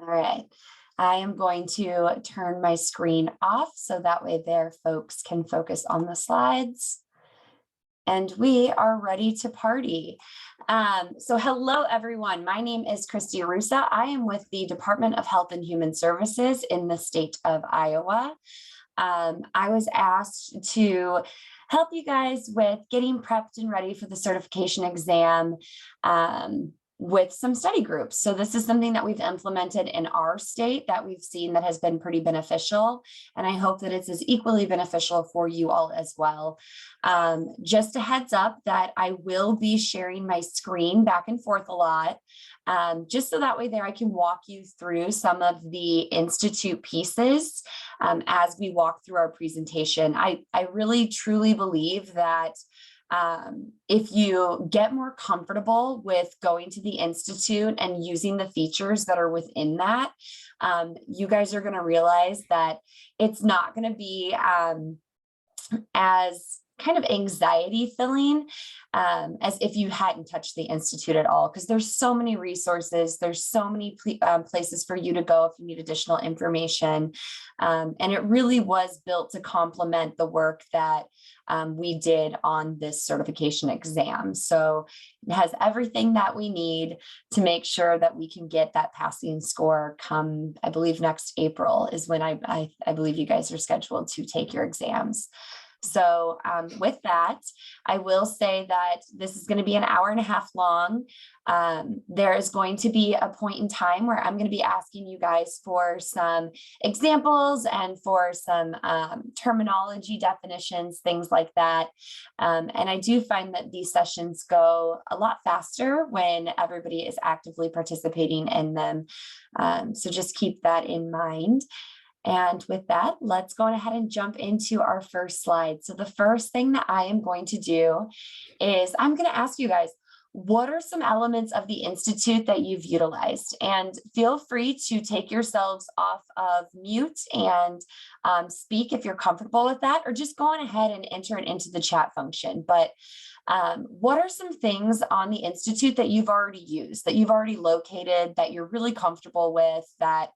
All right. I am going to turn my screen off so that way there folks can focus on the slides. And we are ready to party. So hello, everyone. My name is Christy Rusa. I am with the Department of Health and Human Services in the state of Iowa. I was asked to help you guys with getting prepped and ready for the certification exam with some study groups. So this is something that we've implemented in our state that we've seen that has been pretty beneficial. And I hope that it's as equally beneficial for you all as well. Just a heads up that I will be sharing my screen back and forth a lot. Just so that way there I can walk you through some of the Institute pieces as we walk through our presentation. I really truly believe that if you get more comfortable with going to the Institute and using the features that are within that, you guys are going to realize that it's not going to be as kind of anxiety filling as if you hadn't touched the Institute at all, because there's so many resources, there's so many places for you to go if you need additional information. And it really was built to complement the work that we did on this certification exam. So it has everything that we need to make sure that we can get that passing score come, I believe next April is when I believe you guys are scheduled to take your exams. So with that, I will say that this is going to be an hour and a half long. There is going to be a point in time where I'm going to be asking you guys for some examples and for some terminology definitions, things like that. And I do find that these sessions go a lot faster when everybody is actively participating in them. So just keep that in mind. And with that, let's go ahead and jump into our first slide. So the first thing that I am going to do is I'm going to ask you guys, what are some elements of the Institute that you've utilized? And feel free to take yourselves off of mute and speak if you're comfortable with that, or just go on ahead and enter it into the chat function. But what are some things on the Institute that you've already used, that you've already located, that you're really comfortable with, that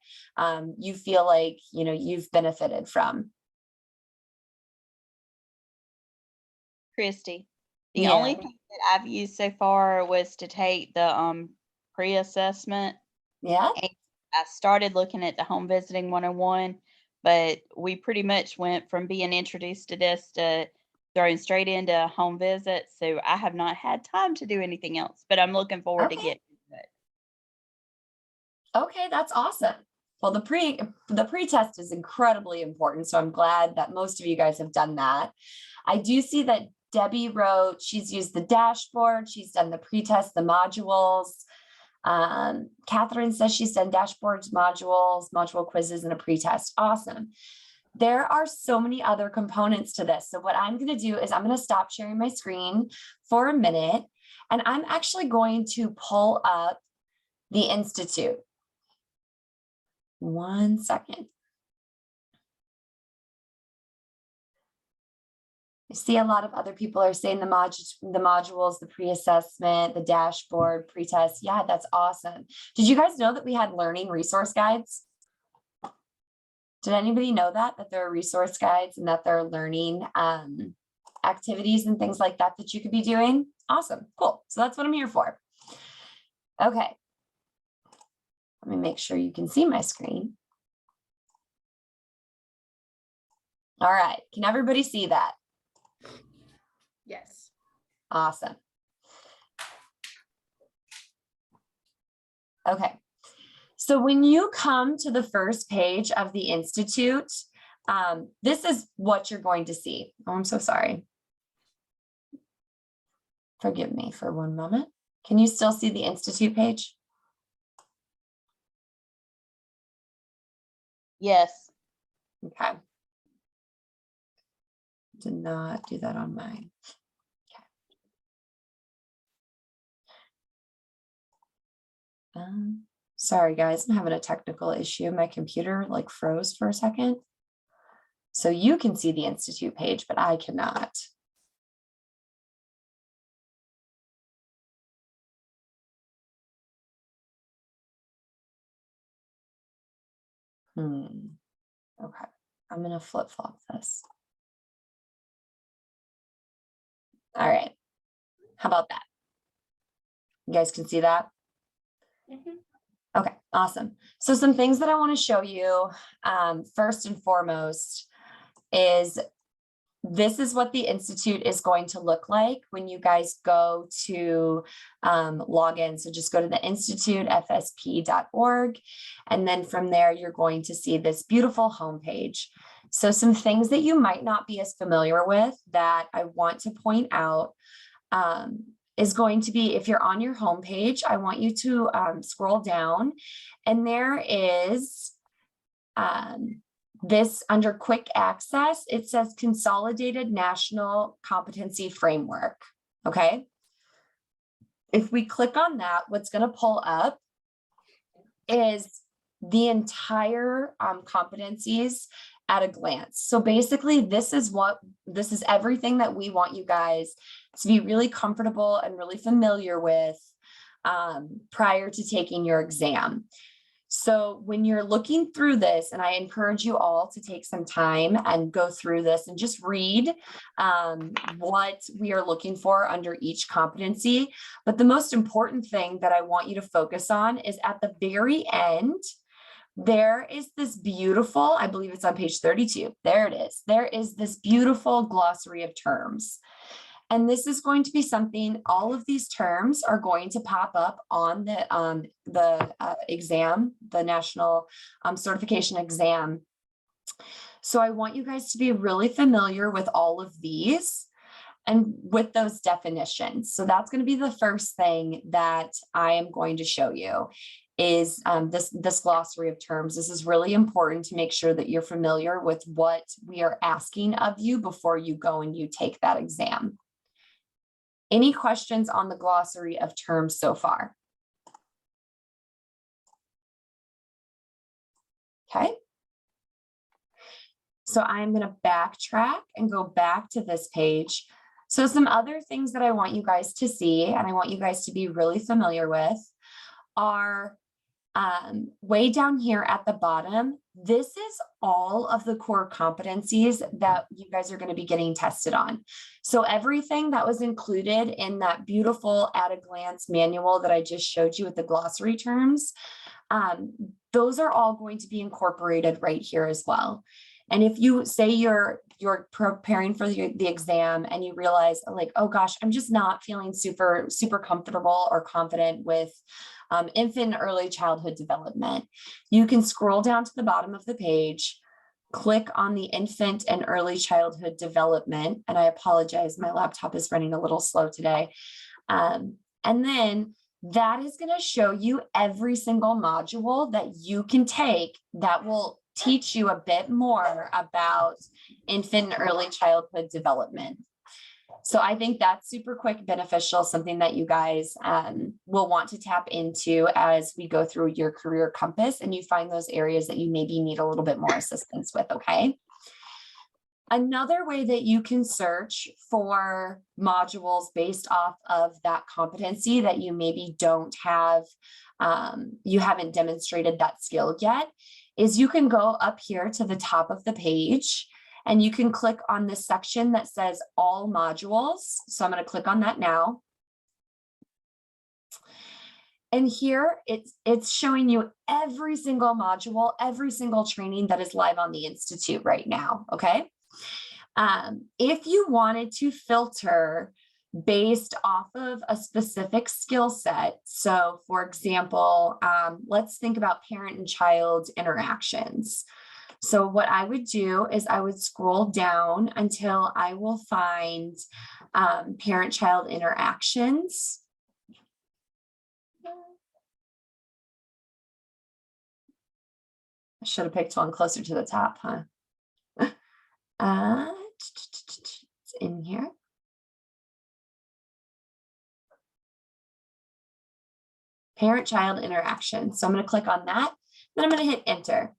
you feel like, you know, you've benefited from? Christy. The Yeah. only thing that I've used so far was to take the pre-assessment. Yeah. And I started looking at the home visiting 101, but we pretty much went from being introduced to this to throwing straight into home visits. So I have not had time to do anything else, but I'm looking forward to Okay. getting to it. Okay, that's awesome. Well, the pre-test is incredibly important. So I'm glad that most of you guys have done that. I do see that Debbie wrote, she's used the dashboard, she's done the pre-test, the modules. Catherine says she's done dashboards, modules, module quizzes, and a pre-test. Awesome. There are so many other components to this. So what I'm going to do is I'm going to stop sharing my screen for a minute, and I'm actually going to pull up the Institute. 1 second. I see a lot of other people are saying the modules, the pre-assessment, the dashboard, pre-test. Yeah, that's awesome. Did you guys know that we had learning resource guides? Did anybody know that there are resource guides and that there are learning activities and things like that that you could be doing? Awesome, cool. So that's what I'm here for. Okay. Let me make sure you can see my screen. All right, can everybody see that? Yes. Awesome. Okay. So when you come to the first page of the Institute, this is what you're going to see. Oh, I'm so sorry. Forgive me for one moment. Can you still see the Institute page? Yes. Okay. Did not do that on mine. Okay. Sorry guys, I'm having a technical issue. My computer like froze for a second. So you can see the Institute page, but I cannot. Okay, I'm going to flip-flop this. All right, how about that? You guys can see that? Okay, awesome. So some things that I want to show you, first and foremost, is this is what the Institute is going to look like when you guys go to log in. So just go to the institutefsp.org. And then from there, you're going to see this beautiful homepage. So some things that you might not be as familiar with that I want to point out is going to be, if you're on your homepage, I want you to scroll down, and there is this under quick access, it says Consolidated National Competency Framework. Okay. If we click on that, what's going to pull up is the entire competencies at a glance. So basically, this is everything that we want you guys to be really comfortable and really familiar with prior to taking your exam. So when you're looking through this, and I encourage you all to take some time and go through this and just read what we are looking for under each competency. But the most important thing that I want you to focus on is at the very end, there is this beautiful, I believe it's on page 32. There it is. There is this beautiful glossary of terms. And this is going to be something, all of these terms are going to pop up on the exam, the national certification exam. So I want you guys to be really familiar with all of these and with those definitions. So that's going to be the first thing that I am going to show you is this glossary of terms. This is really important to make sure that you're familiar with what we are asking of you before you go and you take that exam. Any questions on the glossary of terms so far? Okay. So I'm going to backtrack and go back to this page. So some other things that I want you guys to see, and I want you guys to be really familiar with, are way down here at the bottom. This is all of the core competencies that you guys are going to be getting tested on. So everything that was included in that beautiful at a glance manual that I just showed you with the glossary terms, those are all going to be incorporated right here as well. And if you say you're preparing for the exam and you realize like, oh gosh, I'm just not feeling super comfortable or confident with infant and early childhood development, you can scroll down to the bottom of the page, click on the infant and early childhood development. And I apologize, my laptop is running a little slow today. And then that is going to show you every single module that you can take that will teach you a bit more about infant and early childhood development. So I think that's super quick, beneficial, something that you guys will want to tap into as we go through your career compass and you find those areas that you maybe need a little bit more assistance with, okay? Another way that you can search for modules based off of that competency that you maybe don't have, you haven't demonstrated that skill yet, is you can go up here to the top of the page and you can click on this section that says all modules. So I'm going to click on that now. And here it's showing you every single module, every single training that is live on the Institute right now. Okay. If you wanted to filter based off of a specific skill set. So for example, let's think about parent and child interactions. So what I would do is I would scroll down until I will find parent-child interactions. I should have picked one closer to the top, huh? It's in here. Parent-child interaction. So I'm going to click on that. Then I'm going to hit enter.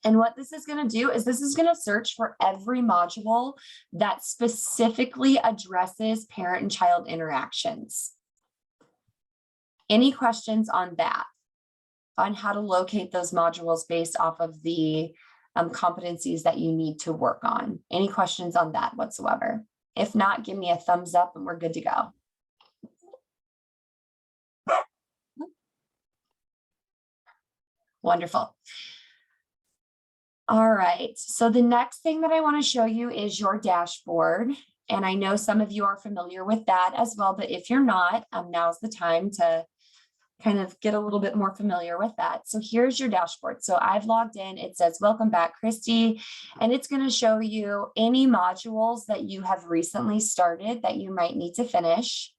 And what this is going to do is this is going to search for every module that specifically addresses parent and child interactions. Any questions on that? on how to locate those modules based off of the competencies that you need to work on. Any questions on that whatsoever? If not, give me a thumbs up and we're good to go. Wonderful. All right, so the next thing that I want to show you is your dashboard. And I know some of you are familiar with that as well, but if you're not, now's the time to kind of get a little bit more familiar with that. So here's your dashboard. So I've logged in, it says, welcome back, Christy, and it's going to show you any modules that you have recently started that you might need to finish.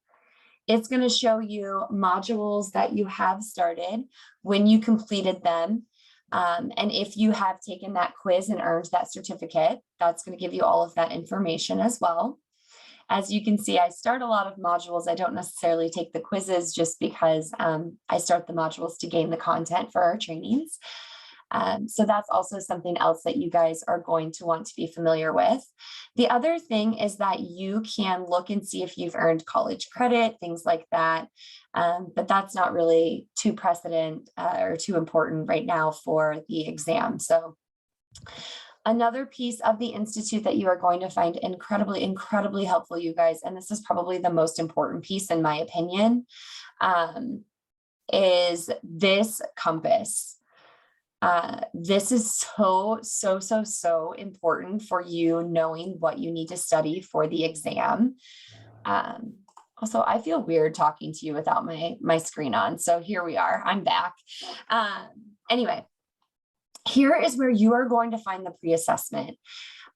It's going to show you modules that you have started, when you completed them. And if you have taken that quiz and earned that certificate, that's going to give you all of that information as well. As you can see, I start a lot of modules. I don't necessarily take the quizzes just because I start the modules to gain the content for our trainings. So that's also something else that you guys are going to want to be familiar with. The other thing is that you can look and see if you've earned college credit, things like that. But that's not really too precedent or too important right now for the exam. So another piece of the Institute that you are going to find incredibly, incredibly helpful, you guys, and this is probably the most important piece in my opinion, is this compass. This is so important for you knowing what you need to study for the exam. Also, I feel weird talking to you without my screen on. So here we are, I'm back. Anyway, here is where you are going to find the pre-assessment.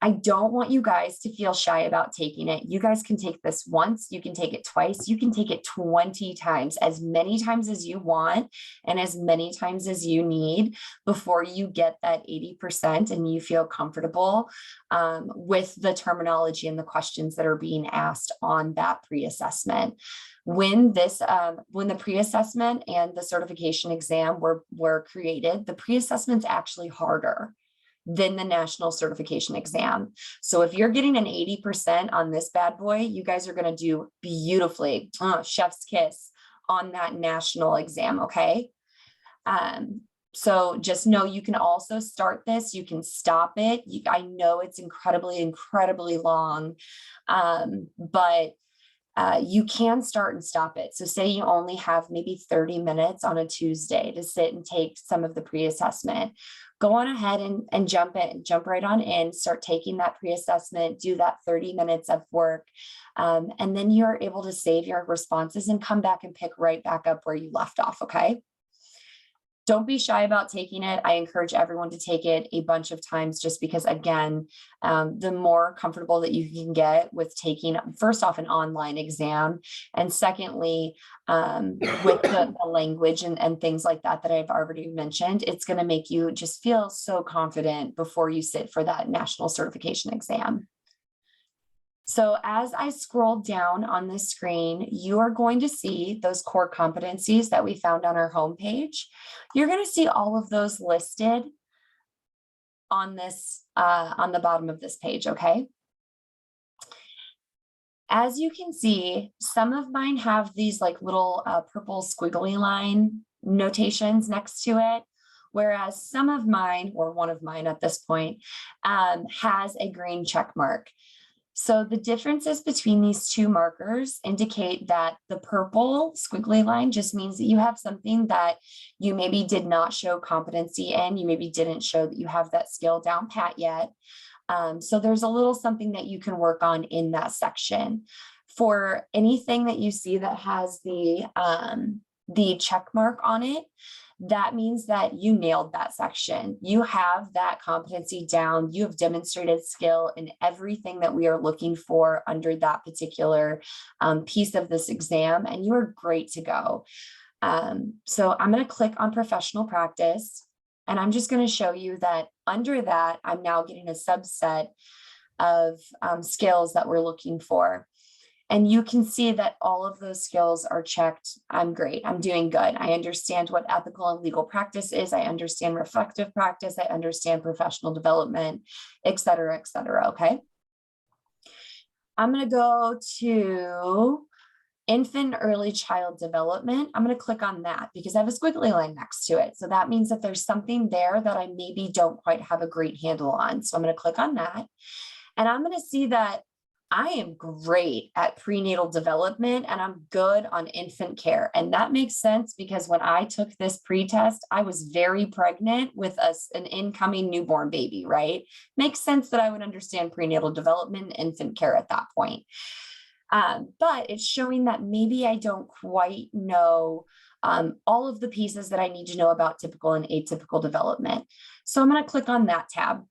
I don't want you guys to feel shy about taking it. You guys can take this once, you can take it twice, you can take it 20 times, as many times as you want and as many times as you need before you get that 80% and you feel comfortable with the terminology and the questions that are being asked on that pre-assessment. When the pre-assessment and the certification exam were created, the pre-assessment's actually harder than the national certification exam. So if you're getting an 80% on this bad boy, you guys are going to do beautifully, chef's kiss on that national exam. Okay. So just know you can also start this, you can stop it. I know it's incredibly long, but you can start and stop it. So say you only have maybe 30 minutes on a Tuesday to sit and take some of the pre-assessment. Go on ahead and jump right on in, start taking that pre-assessment, do that 30 minutes of work. And then you're able to save your responses and come back and pick right back up where you left off, okay? Don't be shy about taking it. I encourage everyone to take it a bunch of times just because, again, the more comfortable that you can get with taking, first off, an online exam, and secondly, with the language and things like that I've already mentioned, it's going to make you just feel so confident before you sit for that national certification exam. So as I scroll down on the screen, you are going to see those core competencies that we found on our homepage. You're going to see all of those listed on this, on the bottom of this page, okay? As you can see, some of mine have these like little purple squiggly line notations next to it, whereas some of mine, or one of mine at this point, has a green check mark. So the differences between these two markers indicate that the purple squiggly line just means that you have something that you maybe did not show competency in, you maybe didn't show that you have that skill down pat yet. So there's a little something that you can work on in that section. For anything that you see that has the check mark on it, that means that you nailed that section. You have that competency down. You have demonstrated skill in everything that we are looking for under that particular piece of this exam, and you are great to go. So I'm going to click on professional practice, and I'm just going to show you that under that, I'm now getting a subset of skills that we're looking for. And you can see that all of those skills are checked. I'm great. I'm doing good. I understand what ethical and legal practice is. I understand reflective practice. I understand professional development, et cetera, et cetera. Okay. I'm going to go to Infant early child development, I'm going to click on that because I have a squiggly line next to it. So that means that there's something there that I maybe don't quite have a great handle on. So I'm going to click on that. And I'm going to see that I am great at prenatal development and I'm good on infant care. And that makes sense because when I took this pre-test, I was very pregnant with an incoming newborn baby, right? Makes sense that I would understand prenatal development and infant care at that point. But it's showing that maybe I don't quite know all of the pieces that I need to know about typical and atypical development. So I'm going to click on that tab.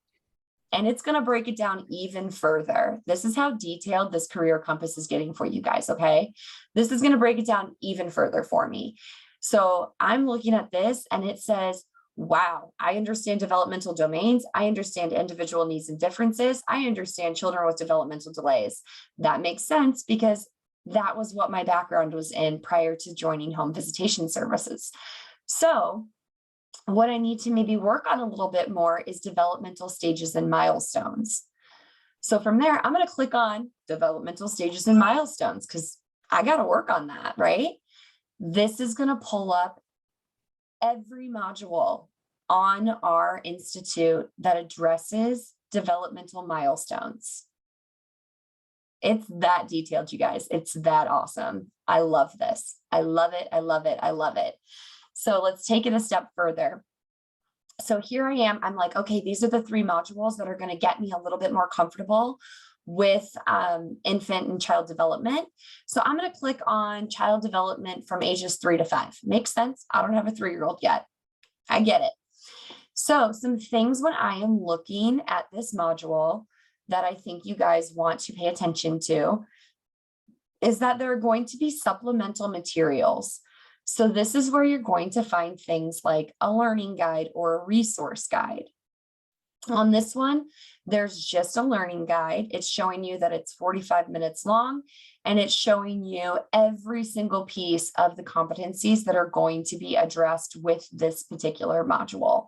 And it's going to break it down even further. This is how detailed this career compass is getting for you guys, okay? This is going to break it down even further for me. So I'm looking at this and it says, wow, I understand developmental domains. I understand individual needs and differences. I understand children with developmental delays. That makes sense because that was what my background was in prior to joining home visitation services. So what I need to maybe work on a little bit more is developmental stages and milestones. So from there, I'm going to click on developmental stages and milestones because I got to work on that, right? This is going to pull up every module on our institute that addresses developmental milestones. It's that detailed, you guys. It's that awesome. I love this. I love it. I love it. I love it. So let's take it a step further. So here I am. I'm like, okay, these are the 3 modules that are going to get me a little bit more comfortable with infant and child development. So I'm going to click on child development from ages 3 to 5. Makes sense. I don't have a 3-year-old yet. I get it. So some things when I am looking at this module that I think you guys want to pay attention to is that there are going to be supplemental materials. So this is where you're going to find things like a learning guide or a resource guide. On this one, there's just a learning guide. It's showing you that it's 45 minutes long, and it's showing you every single piece of the competencies that are going to be addressed with this particular module.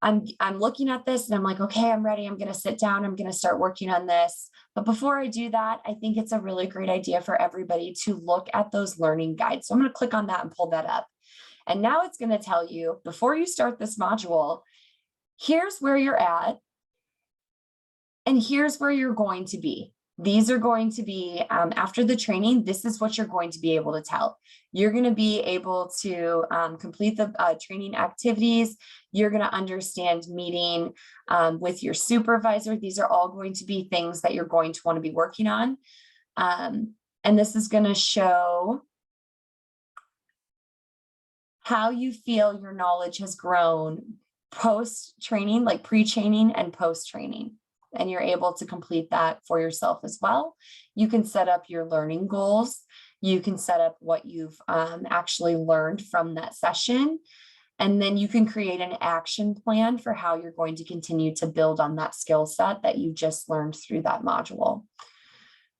I'm looking at this and I'm like, okay, I'm ready. I'm going to sit down. I'm going to start working on this. But before I do that, I think it's a really great idea for everybody to look at those learning guides. So I'm going to click on that and pull that up. And now it's going to tell you, before you start this module, here's where you're at, and here's where you're going to be. These are going to be, after the training, this is what you're going to be able to tell. You're going to be able to complete the training activities. You're going to understand meeting with your supervisor. These are all going to be things that you're going to want to be working on. And this is going to show how you feel your knowledge has grown post-training, like pre-training and post-training. And you're able to complete that for yourself as well. You can set up your learning goals. You can set up what you've actually learned from that session. And then you can create an action plan for how you're going to continue to build on that skill set that you just learned through that module.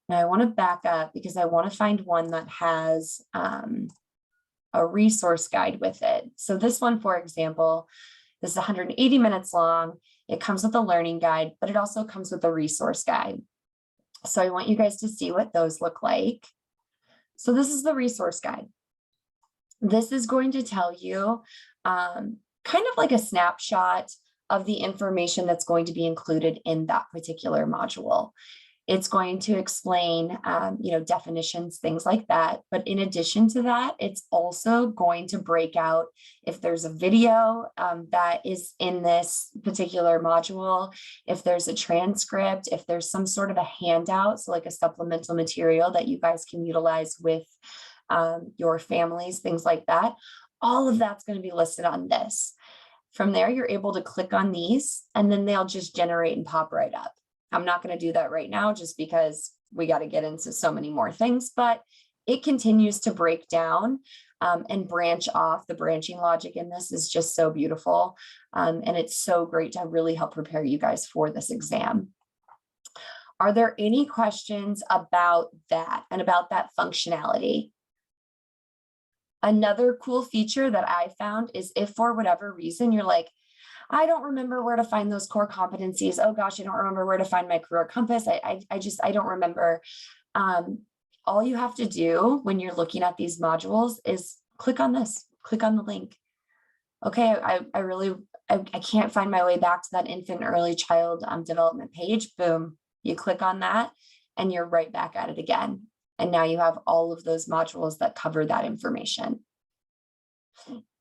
Now I want to back up because I want to find one that has a resource guide with it. So this one, for example, this is 180 minutes long. It comes with a learning guide, but it also comes with a resource guide. So I want you guys to see what those look like. So this is the resource guide. This is going to tell you kind of like a snapshot of the information that's going to be included in that particular module. It's going to explain, definitions, things like that. But in addition to that, it's also going to break out if there's a video that is in this particular module, if there's a transcript, if there's some sort of a handout, so like a supplemental material that you guys can utilize with your families, things like that. All of that's going to be listed on this. From there, you're able to click on these, and then they'll just generate and pop right up. I'm not going to do that right now just because we got to get into so many more things, but it continues to break down and branch off. The branching logic in this is just so beautiful. And it's so great to really help prepare you guys for this exam. Are there any questions about that and about that functionality? Another cool feature that I found is if for whatever reason you're like, I don't remember where to find those core competencies. Oh gosh, I don't remember where to find my career compass. I don't remember. all you have to do when you're looking at these modules is click on this, click on the link. Okay, I can't find my way back to that infant early child development page. Boom, you click on that and you're right back at it again. And now you have all of those modules that cover that information.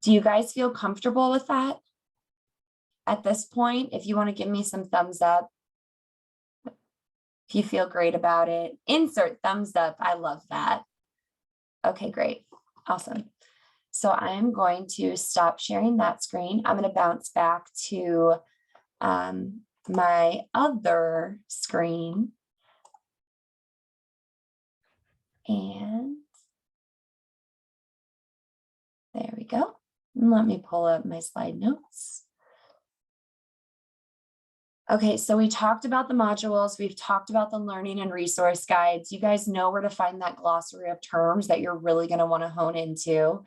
Do you guys feel comfortable with that? At this point, if you want to give me some thumbs up, if you feel great about it, insert thumbs up. I love that. Okay, great. Awesome. So I'm going to stop sharing that screen. I'm going to bounce back to my other screen. And there we go. And let me pull up my slide notes. Okay, so we talked about the modules. We've talked about the learning and resource guides. You guys know where to find that glossary of terms that you're really going to want to hone into.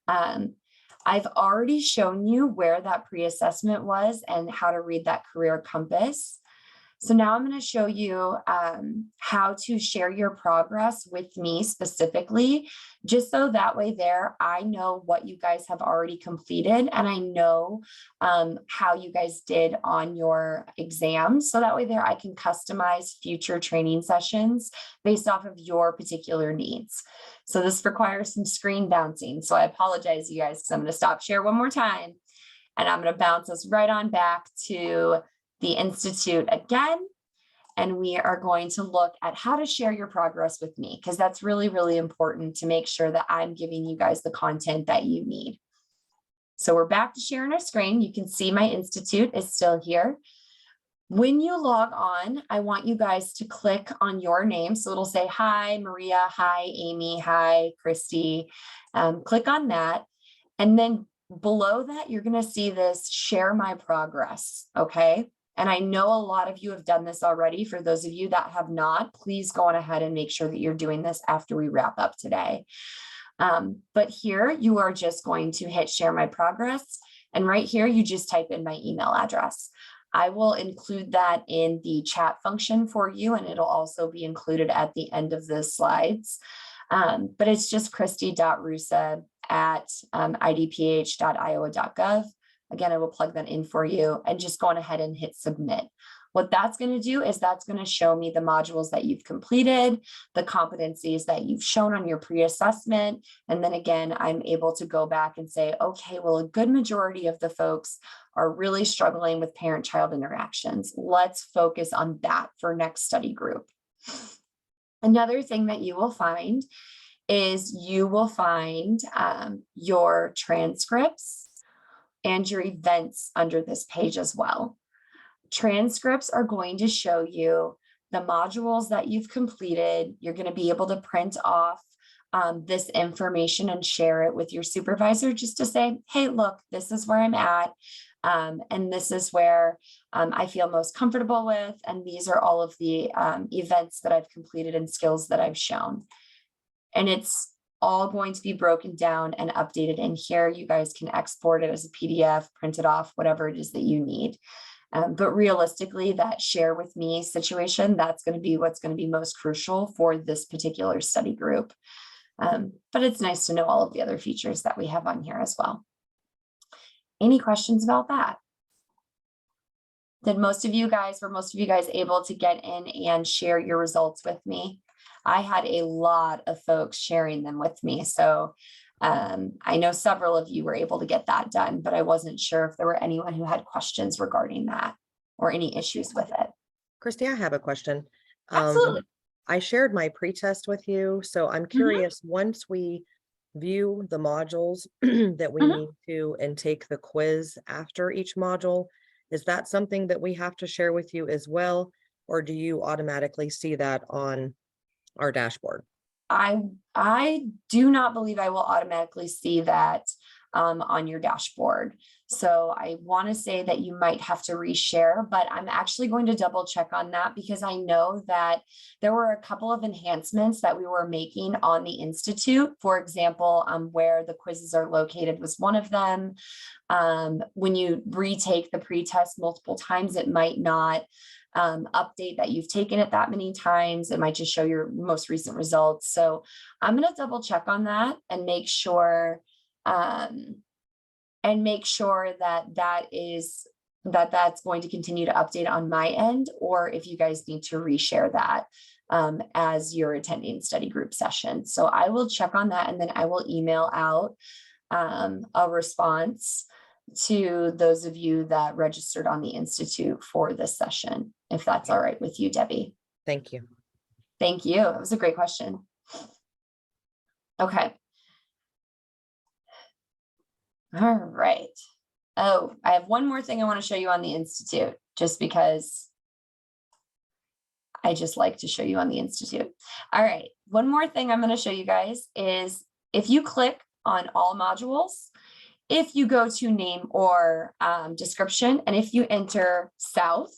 I've already shown you where that pre-assessment was and how to read that career compass. So now I'm going to show you how to share your progress with me specifically, just so that way there, I know what you guys have already completed and I know how you guys did on your exams. So that way there, I can customize future training sessions based off of your particular needs. So this requires some screen bouncing. So I apologize, you guys, because I'm going to stop share one more time. And I'm going to bounce us right on back to the Institute again, and we are going to look at how to share your progress with me, because that's really, really important to make sure that I'm giving you guys the content that you need. So we're back to sharing our screen. You can see my Institute is still here. When you log on, I want you guys to click on your name. So it'll say, hi, Maria, hi, Amy, hi, Christy. Click on that. And then below that, you're going to see this share my progress. Okay. And I know a lot of you have done this already. For those of you that have not, please go on ahead and make sure that you're doing this after we wrap up today. But here you are just going to hit share my progress. And right here, you just type in my email address. I will include that in the chat function for you, and it'll also be included at the end of the slides. But it's just christy.rusa@idph.iowa.gov. Again, I will plug that in for you and just go on ahead and hit submit. What that's going to do is that's going to show me the modules that you've completed, the competencies that you've shown on your pre-assessment. And then again, I'm able to go back and say, okay, well, a good majority of the folks are really struggling with parent-child interactions. Let's focus on that for next study group. Another thing that you will find is you will find your transcripts and your events under this page as well. Transcripts are going to show you the modules that you've completed. You're going to be able to print off this information and share it with your supervisor just to say, hey, look, this is where I'm at. And this is where I feel most comfortable with. And these are all of the events that I've completed and skills that I've shown. And it's all going to be broken down and updated in here. You guys can export it as a PDF, print it off, whatever it is that you need. But realistically, that share with me situation, that's going to be what's going to be most crucial for this particular study group. But it's nice to know all of the other features that we have on here as well. Any questions about that? Were most of you guys able to get in and share your results with me? I had a lot of folks sharing them with me. So I know several of you were able to get that done, but I wasn't sure if there were anyone who had questions regarding that or any issues with it. Christy, I have a question. Absolutely. I shared my pretest with you, so I'm curious, once we view the modules that we need to and take the quiz after each module, is that something that we have to share with you as well? Or do you automatically see that on our dashboard? I do not believe I will automatically see that. on your dashboard. So I want to say that you might have to reshare, but I'm actually going to double check on that because I know that there were a couple of enhancements that we were making on the Institute. For example, where the quizzes are located was one of them. When you retake the pretest multiple times, it might not update that you've taken it that many times. It might just show your most recent results. So I'm going to double check on that and make sure that's going to continue to update on my end, or if you guys need to reshare that as you're attending study group sessions. So I will check on that, and then I will email out a response to those of you that registered on the Institute for this session, if that's all right with you, Debbie. Thank you. Thank you. That was a great question. Okay. All right. Oh, I have one more thing I want to show you on the Institute, just because I just like to show you on the Institute. All right. One more thing I'm going to show you guys is if you click on all modules, if you go to name or description, and if you enter South,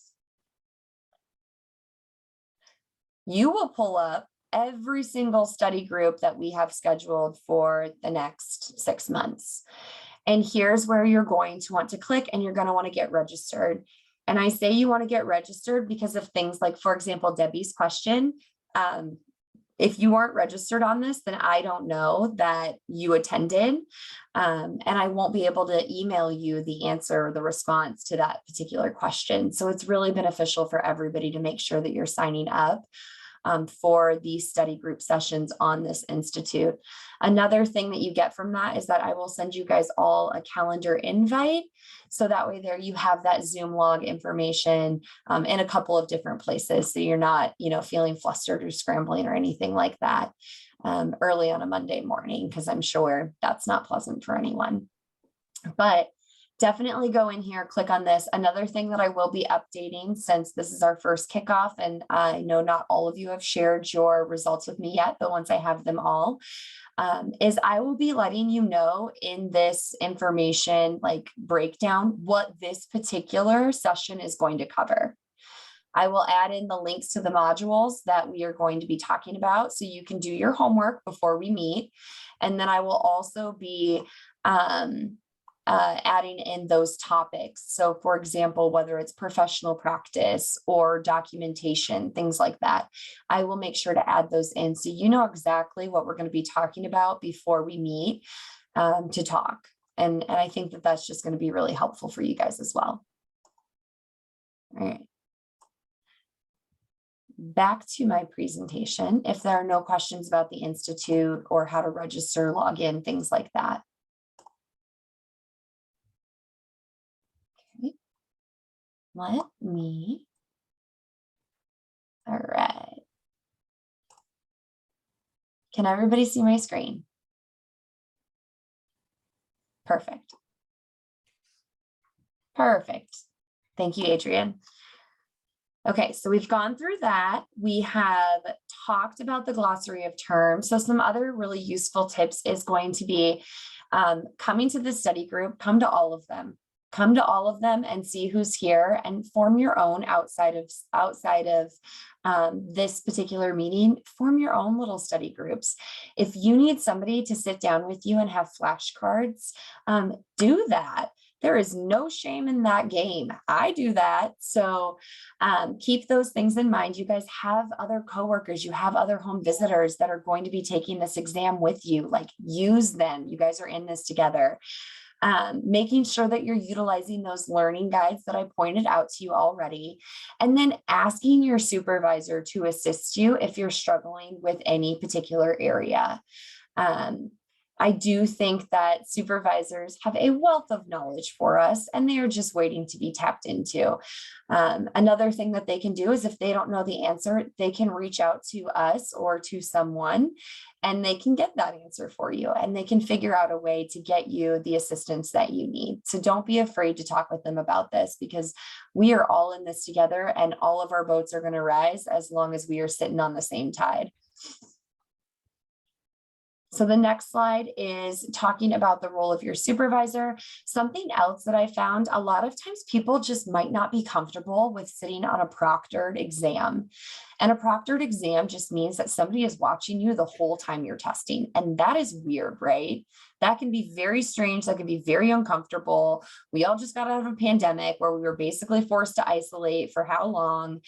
you will pull up every single study group that we have scheduled for the next 6 months. And here's where you're going to want to click, and you're going to want to get registered. And I say you want to get registered because of things like, for example, Debbie's question. If you aren't registered on this, then I don't know that you attended, and I won't be able to email you the answer or the response to that particular question. So it's really beneficial for everybody to make sure that you're signing up for these study group sessions on this Institute. Another thing that you get from that is that I will send you guys all a calendar invite. So that way there you have that Zoom log information in a couple of different places. So you're not, feeling flustered or scrambling or anything like that early on a Monday morning, because I'm sure that's not pleasant for anyone. But definitely go in here, click on this. Another thing that I will be updating, since this is our first kickoff, and I know not all of you have shared your results with me yet, but once I have them all, is I will be letting you know in this information breakdown what this particular session is going to cover. I will add in the links to the modules that we are going to be talking about, so you can do your homework before we meet. And then I will also be adding in those topics. So for example, whether it's professional practice or documentation, things like that, I will make sure to add those in, so you know exactly what we're going to be talking about before we meet to talk. And I think that that's just going to be really helpful for you guys as well. All right. Back to my presentation. If there are no questions about the Institute or how to register, log in, things like that. Let me, all right. Can everybody see my screen? Perfect. Perfect. Thank you, Adrian. Okay, so we've gone through that. We have talked about the glossary of terms. So some other really useful tips is going to be coming to the study group, come to all of them. Come to all of them and see who's here, and form your own outside of this particular meeting. Form your own little study groups. If you need somebody to sit down with you and have flashcards, do that. There is no shame in that game. I do that. So keep those things in mind. You guys have other coworkers, you have other home visitors that are going to be taking this exam with you. Use them. You guys are in this together. Making sure that you're utilizing those learning guides that I pointed out to you already, and then asking your supervisor to assist you if you're struggling with any particular area. I do think that supervisors have a wealth of knowledge for us, and they are just waiting to be tapped into. Another thing that they can do is, if they don't know the answer, they can reach out to us or to someone, and they can get that answer for you, and they can figure out a way to get you the assistance that you need. So don't be afraid to talk with them about this, because we are all in this together, and all of our boats are going to rise as long as we are sitting on the same tide. So the next slide is talking about the role of your supervisor. Something else that I found, a lot of times people just might not be comfortable with sitting on a proctored exam. And a proctored exam just means that somebody is watching you the whole time you're testing. And that is weird, right? That can be very strange. That can be very uncomfortable. We all just got out of a pandemic where we were basically forced to isolate for how long?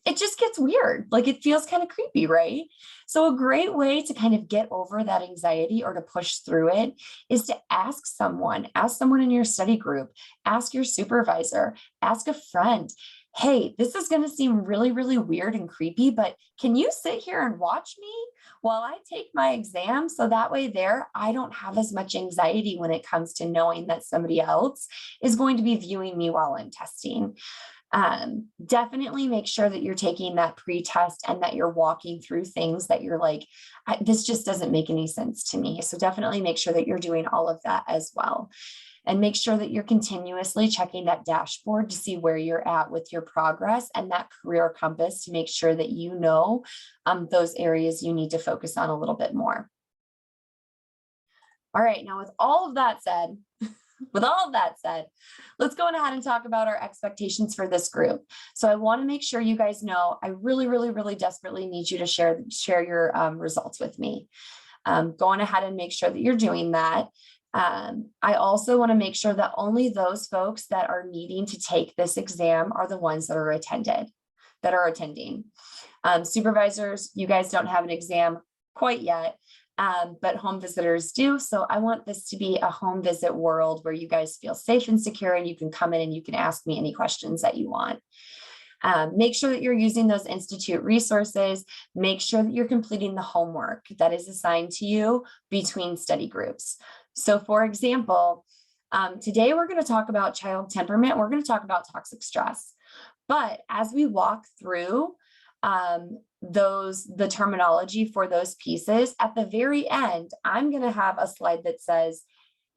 It just gets weird. Like it feels kind of creepy, right? So a great way to kind of get over that anxiety or to push through it is to ask someone in your study group, ask your supervisor, ask a friend, hey, this is going to seem really, really weird and creepy, but can you sit here and watch me while I take my exam? So that way there, I don't have as much anxiety when it comes to knowing that somebody else is going to be viewing me while I'm testing. Definitely make sure that you're taking that pre-test and that you're walking through things that you're like, this just doesn't make any sense to me. So definitely make sure that you're doing all of that as well. And make sure that you're continuously checking that dashboard to see where you're at with your progress and that career compass to make sure that you know those areas you need to focus on a little bit more. All right, now with all of that said, let's go ahead and talk about our expectations for this group. So I want to make sure you guys know, I really, really, really desperately need you to share your results with me. Go on ahead and make sure that you're doing that. I also want to make sure that only those folks that are needing to take this exam are the ones that are attending. Supervisors, you guys don't have an exam quite yet. But home visitors do. So I want this to be a home visit world where you guys feel safe and secure and you can come in and you can ask me any questions that you want. Make sure that you're using those institute resources. Make sure that you're completing the homework that is assigned to you between study groups. So for example, today we're going to talk about child temperament. We're going to talk about toxic stress. But as we walk through the terminology for those pieces, at the very end, I'm going to have a slide that says,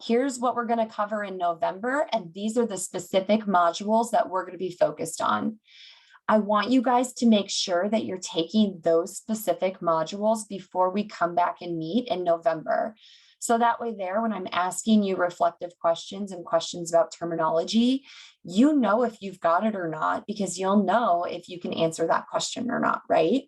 here's what we're going to cover in November, and these are the specific modules that we're going to be focused on. I want you guys to make sure that you're taking those specific modules before we come back and meet in November. So that way there, when I'm asking you reflective questions and questions about terminology, you know if you've got it or not, because you'll know if you can answer that question or not, right?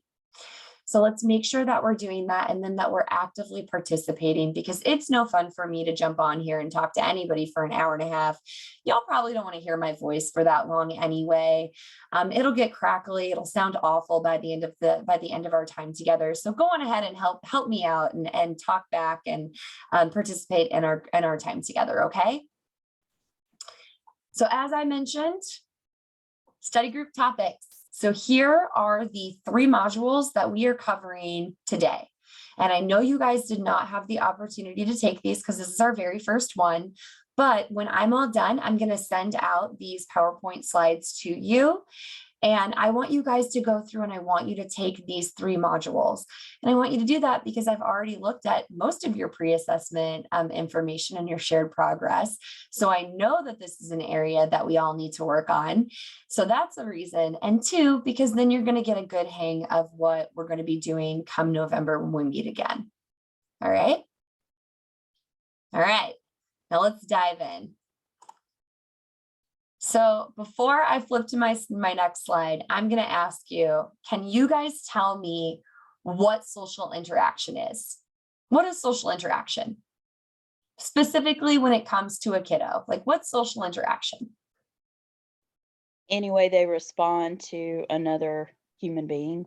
So let's make sure that we're doing that and then that we're actively participating, because it's no fun for me to jump on here and talk to anybody for an hour and a half. Y'all probably don't want to hear my voice for that long anyway. It'll get crackly. It'll sound awful by the end of our time together. So go on ahead and help me out and talk back and participate in our time together. Okay. So as I mentioned, study group topics. So here are the 3 modules that we are covering today. And I know you guys did not have the opportunity to take these because this is our very first one. But when I'm all done, I'm going to send out these PowerPoint slides to you. And I want you guys to go through and I want you to take these 3 modules. And I want you to do that because I've already looked at most of your pre-assessment information and your shared progress. So I know that this is an area that we all need to work on. So that's a reason. And 2, because then you're going to get a good hang of what we're going to be doing come November when we meet again. All right. All right. Now let's dive in. So before I flip to my next slide, I'm going to ask you, can you guys tell me what social interaction is? What is social interaction? Specifically when it comes to a kiddo, like what's social interaction? Any way they respond to another human being.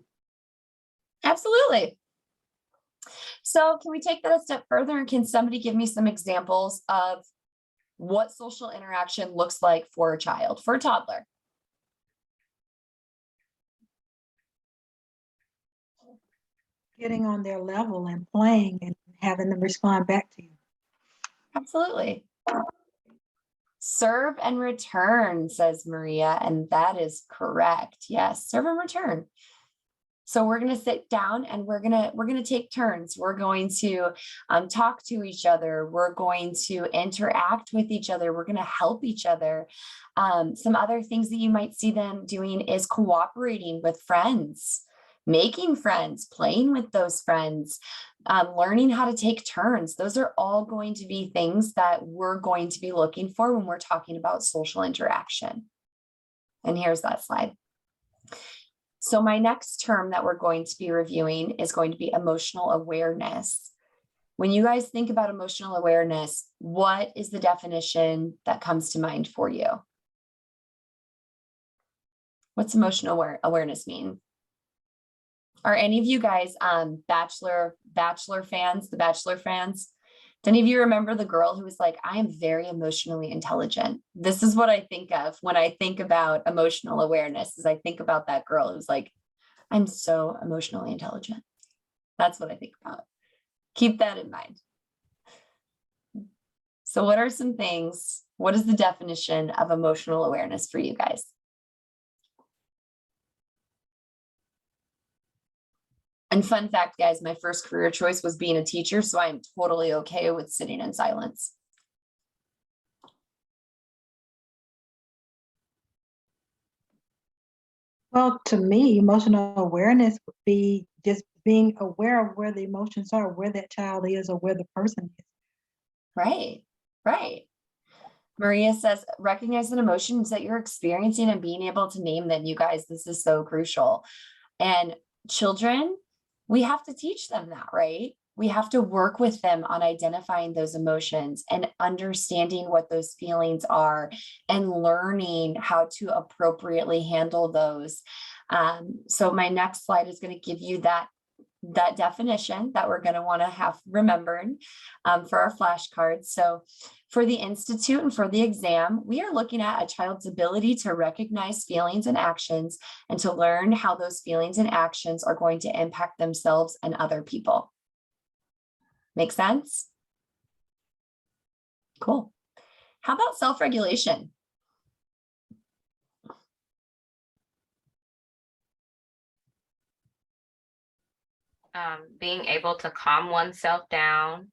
Absolutely. So can we take that a step further and can somebody give me some examples of what social interaction looks like for a child, for a toddler? Getting on their level and playing and having them respond back to you. Absolutely. Serve and return, says Maria, and that is correct. Yes, serve and return. So we're going to sit down and we're going to take turns. We're going to talk to each other. We're going to interact with each other. We're going to help each other. Some other things that you might see them doing is cooperating with friends, making friends, playing with those friends, Learning how to take turns. Those are all going to be things that we're going to be looking for when we're talking about social interaction. And here's that slide. So my next term that we're going to be reviewing is going to be emotional awareness. When you guys think about emotional awareness, what is the definition that comes to mind for you? What's emotional awareness mean? Are any of you guys Bachelor fans, the Bachelor fans? Do any of you remember the girl who was like, I am very emotionally intelligent? This is what I think of when I think about emotional awareness, is I think about that girl who's like, I'm so emotionally intelligent. That's what I think about. Keep that in mind. So what are some things, what is the definition of emotional awareness for you guys? And fun fact, guys, my first career choice was being a teacher, so I'm totally okay with sitting in silence. Well, to me, emotional awareness would be just being aware of where the emotions are, where that child is, or where the person is. Right, right. Maria says, recognize the emotions that you're experiencing and being able to name them. You guys, this is so crucial. And children, we have to teach them that, right? We have to work with them on identifying those emotions and understanding what those feelings are and learning how to appropriately handle those. So my next slide is going to give you that definition that we're going to want to have remembered for our flashcards. So for the institute and for the exam, we are looking at a child's ability to recognize feelings and actions and to learn how those feelings and actions are going to impact themselves and other people. Make sense? Cool. How about self-regulation? Being able to calm oneself down.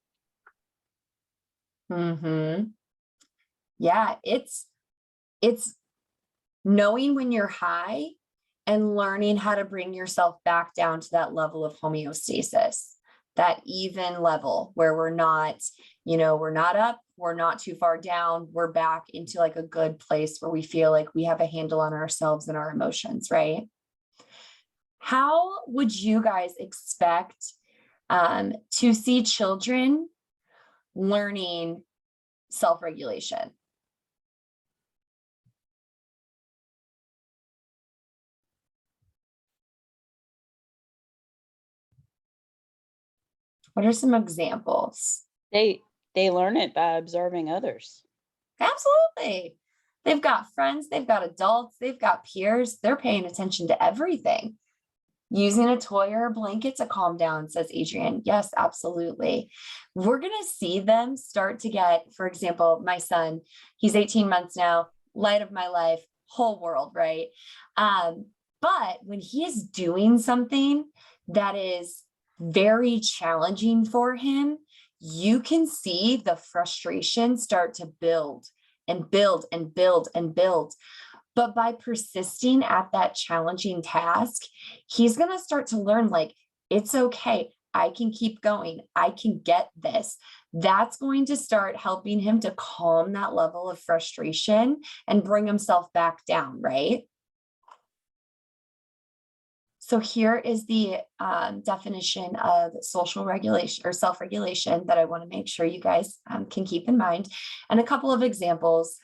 Yeah, it's knowing when you're high and learning how to bring yourself back down to that level of homeostasis, that even level where we're not, we're not up, we're not too far down, we're back into like a good place where we feel like we have a handle on ourselves and our emotions, right? How would you guys expect to see children learning self-regulation? What are some examples? They learn it by observing others. Absolutely. They've got friends, they've got adults, they've got peers. They're paying attention to everything. Using a toy or a blanket to calm down, says Adrienne. Yes, absolutely. We're going to see them start to get, for example, my son, he's 18 months now, light of my life, whole world, right? But when he is doing something that is very challenging for him, you can see the frustration start to build and build and build and build. But by persisting at that challenging task, he's going to start to learn, like, it's okay. I can keep going. I can get this. That's going to start helping him to calm that level of frustration and bring himself back down, right? So here is the definition of social regulation or self-regulation that I want to make sure you guys can keep in mind, and a couple of examples,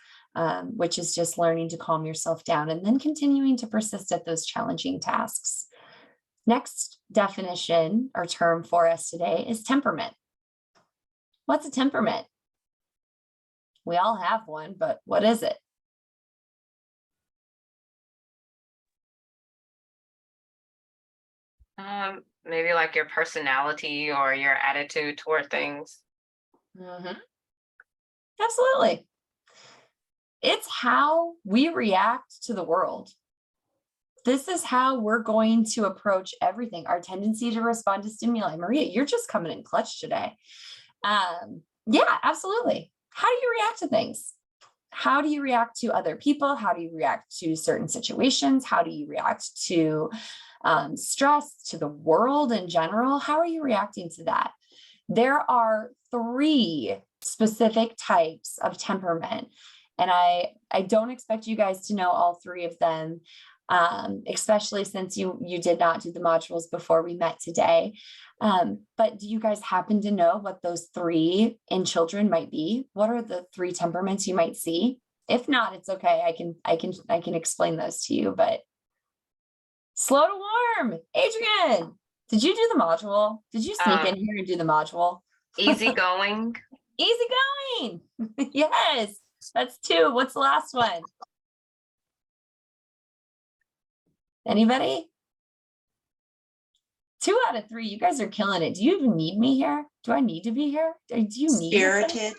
which is just learning to calm yourself down and then continuing to persist at those challenging tasks. Next definition or term for us today is temperament. What's a temperament? We all have one, but what is it? Maybe like your personality or your attitude toward things. Absolutely. It's how we react to the world. This is how we're going to approach everything. Our tendency to respond to stimuli. Maria, you're just coming in clutch today. Yeah, absolutely. How do you react to things? How do you react to other people? How do you react to certain situations? How do you react to stress, to the world in general. How are you reacting to that? There are 3 specific types of temperament. And I don't expect you guys to know all 3 of them, especially since you did not do the modules before we met today. But do you guys happen to know what those 3 in children might be? What are the 3 temperaments you might see? If not, it's okay. I can explain those to you, but slow to warm. Adrian, did you do the module? Did you sneak in here and do the module? Easygoing. Easygoing. Yes, that's 2. What's the last one? Anybody? 2 out of 3. You guys are killing it. Do you even need me here? Do I need to be here? Do you need me? Spirited.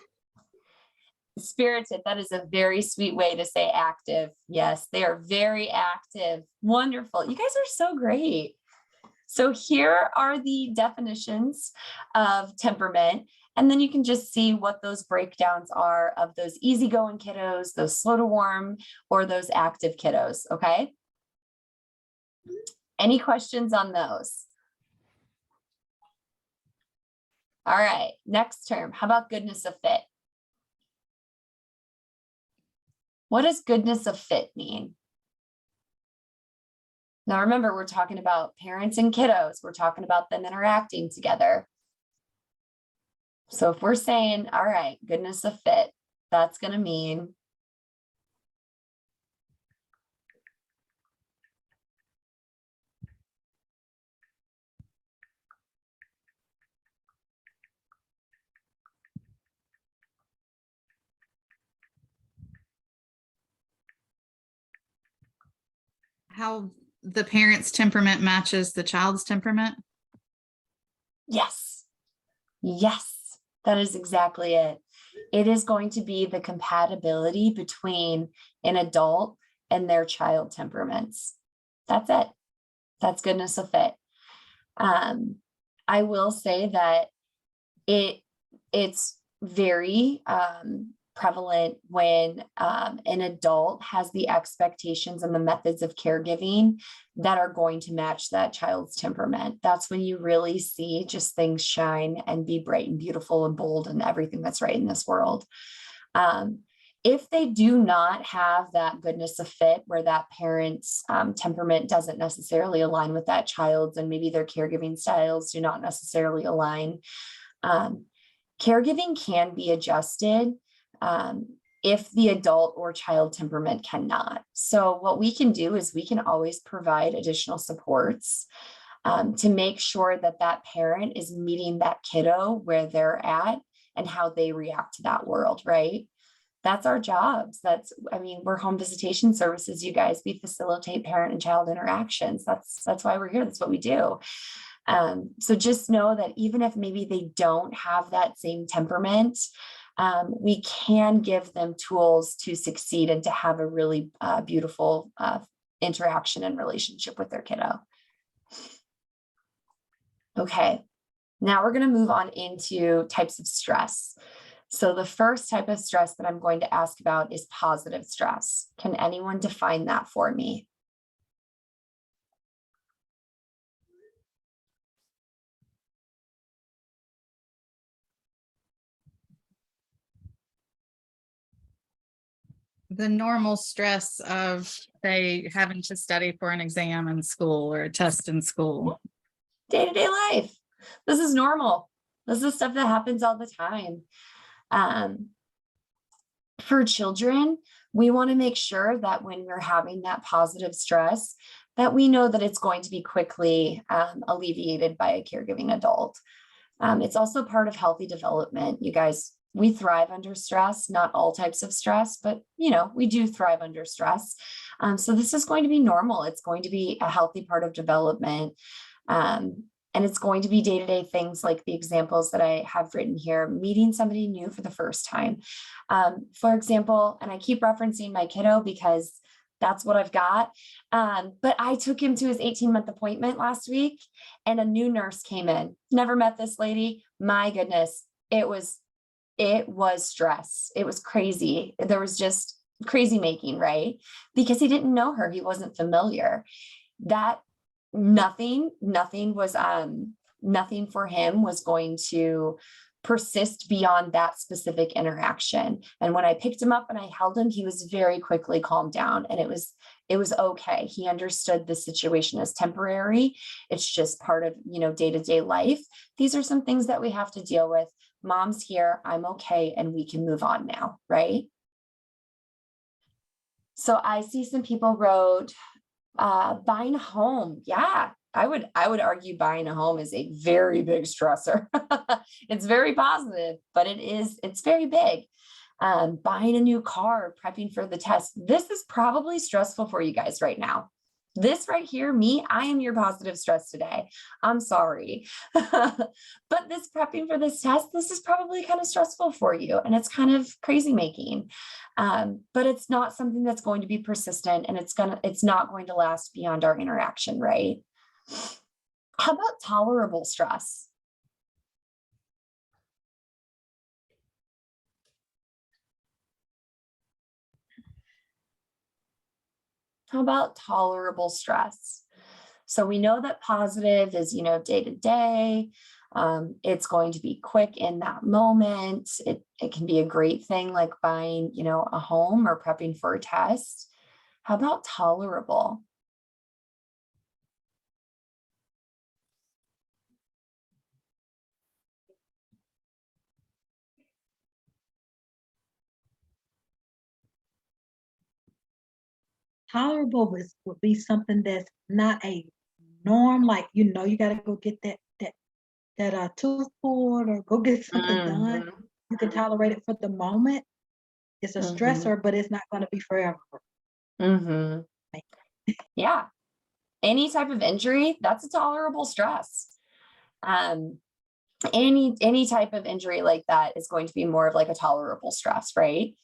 Spirited. That is a very sweet way to say active. Yes, they are very active. Wonderful. You guys are so great. So here are the definitions of temperament. And then you can just see what those breakdowns are of those easygoing kiddos, those slow to warm, or those active kiddos. Okay. Any questions on those? All right, next term. How about goodness of fit? What does goodness of fit mean? Now remember, we're talking about parents and kiddos. We're talking about them interacting together. So if we're saying, all right, goodness of fit, that's going to mean how the parent's temperament matches the child's temperament. yes. Yes, that is exactly it. It is going to be the compatibility between an adult and their child temperaments. That's it. That's goodness of fit. I will say that it's very prevalent when an adult has the expectations and the methods of caregiving that are going to match that child's temperament. That's when you really see just things shine and be bright and beautiful and bold and everything that's right in this world. If they do not have that goodness of fit where that parent's temperament doesn't necessarily align with that child's, and maybe their caregiving styles do not necessarily align, caregiving can be adjusted if the adult or child temperament cannot. So what we can do is we can always provide additional supports to make sure that that parent is meeting that kiddo where they're at and how they react to that world, right? That's our jobs. We're home visitation services, you guys. We facilitate parent and child interactions. That's why we're here. That's what we do. So just know that even if maybe they don't have that same temperament, we can give them tools to succeed and to have a really beautiful interaction and relationship with their kiddo. Okay, now we're going to move on into types of stress. So the first type of stress that I'm going to ask about is positive stress. Can anyone define that for me? The normal stress of, say, having to study for an exam in school or a test in school. Day-to-day life. This is normal. This is stuff that happens all the time. For children, we want to make sure that when we're having that positive stress, that we know that it's going to be quickly alleviated by a caregiving adult. It's also part of healthy development. You guys, we thrive under stress, not all types of stress, but we do thrive under stress. So this is going to be normal. It's going to be a healthy part of development. And it's going to be day-to-day things like the examples that I have written here, meeting somebody new for the first time. For example, and I keep referencing my kiddo because that's what I've got. But I took him to his 18-month appointment last week and a new nurse came in. Never met this lady. My goodness, it was stress. It was crazy. There was just crazy making, right? Because he didn't know her. He wasn't familiar. That nothing for him was going to persist beyond that specific interaction. And when I picked him up and I held him, he was very quickly calmed down, and it was okay. He understood the situation as temporary. It's just part of, day-to-day life. These are some things that we have to deal with. Mom's here, I'm okay, and we can move on now, right? So I see some people wrote, buying a home. Yeah, I would argue buying a home is a very big stressor. It's very positive, but it's very big. Buying a new car, prepping for the test. This is probably stressful for you guys right now. This right here, I am your positive stress today. I'm sorry. But this prepping for this test, this is probably kind of stressful for you, and it's kind of crazy making. But it's not something that's going to be persistent, and it's not going to last beyond our interaction, right? How about tolerable stress? How about tolerable stress? So we know that positive is, day to day. It's going to be quick in that moment. It can be a great thing like buying, a home or prepping for a test. How about tolerable? Tolerable would be something that's not a norm, like, you got to go get that tooth pulled or go get something done. You can tolerate it for the moment. It's a stressor, but it's not going to be forever. Yeah. Any type of injury, that's a tolerable stress. Any type of injury like that is going to be more of like a tolerable stress, right?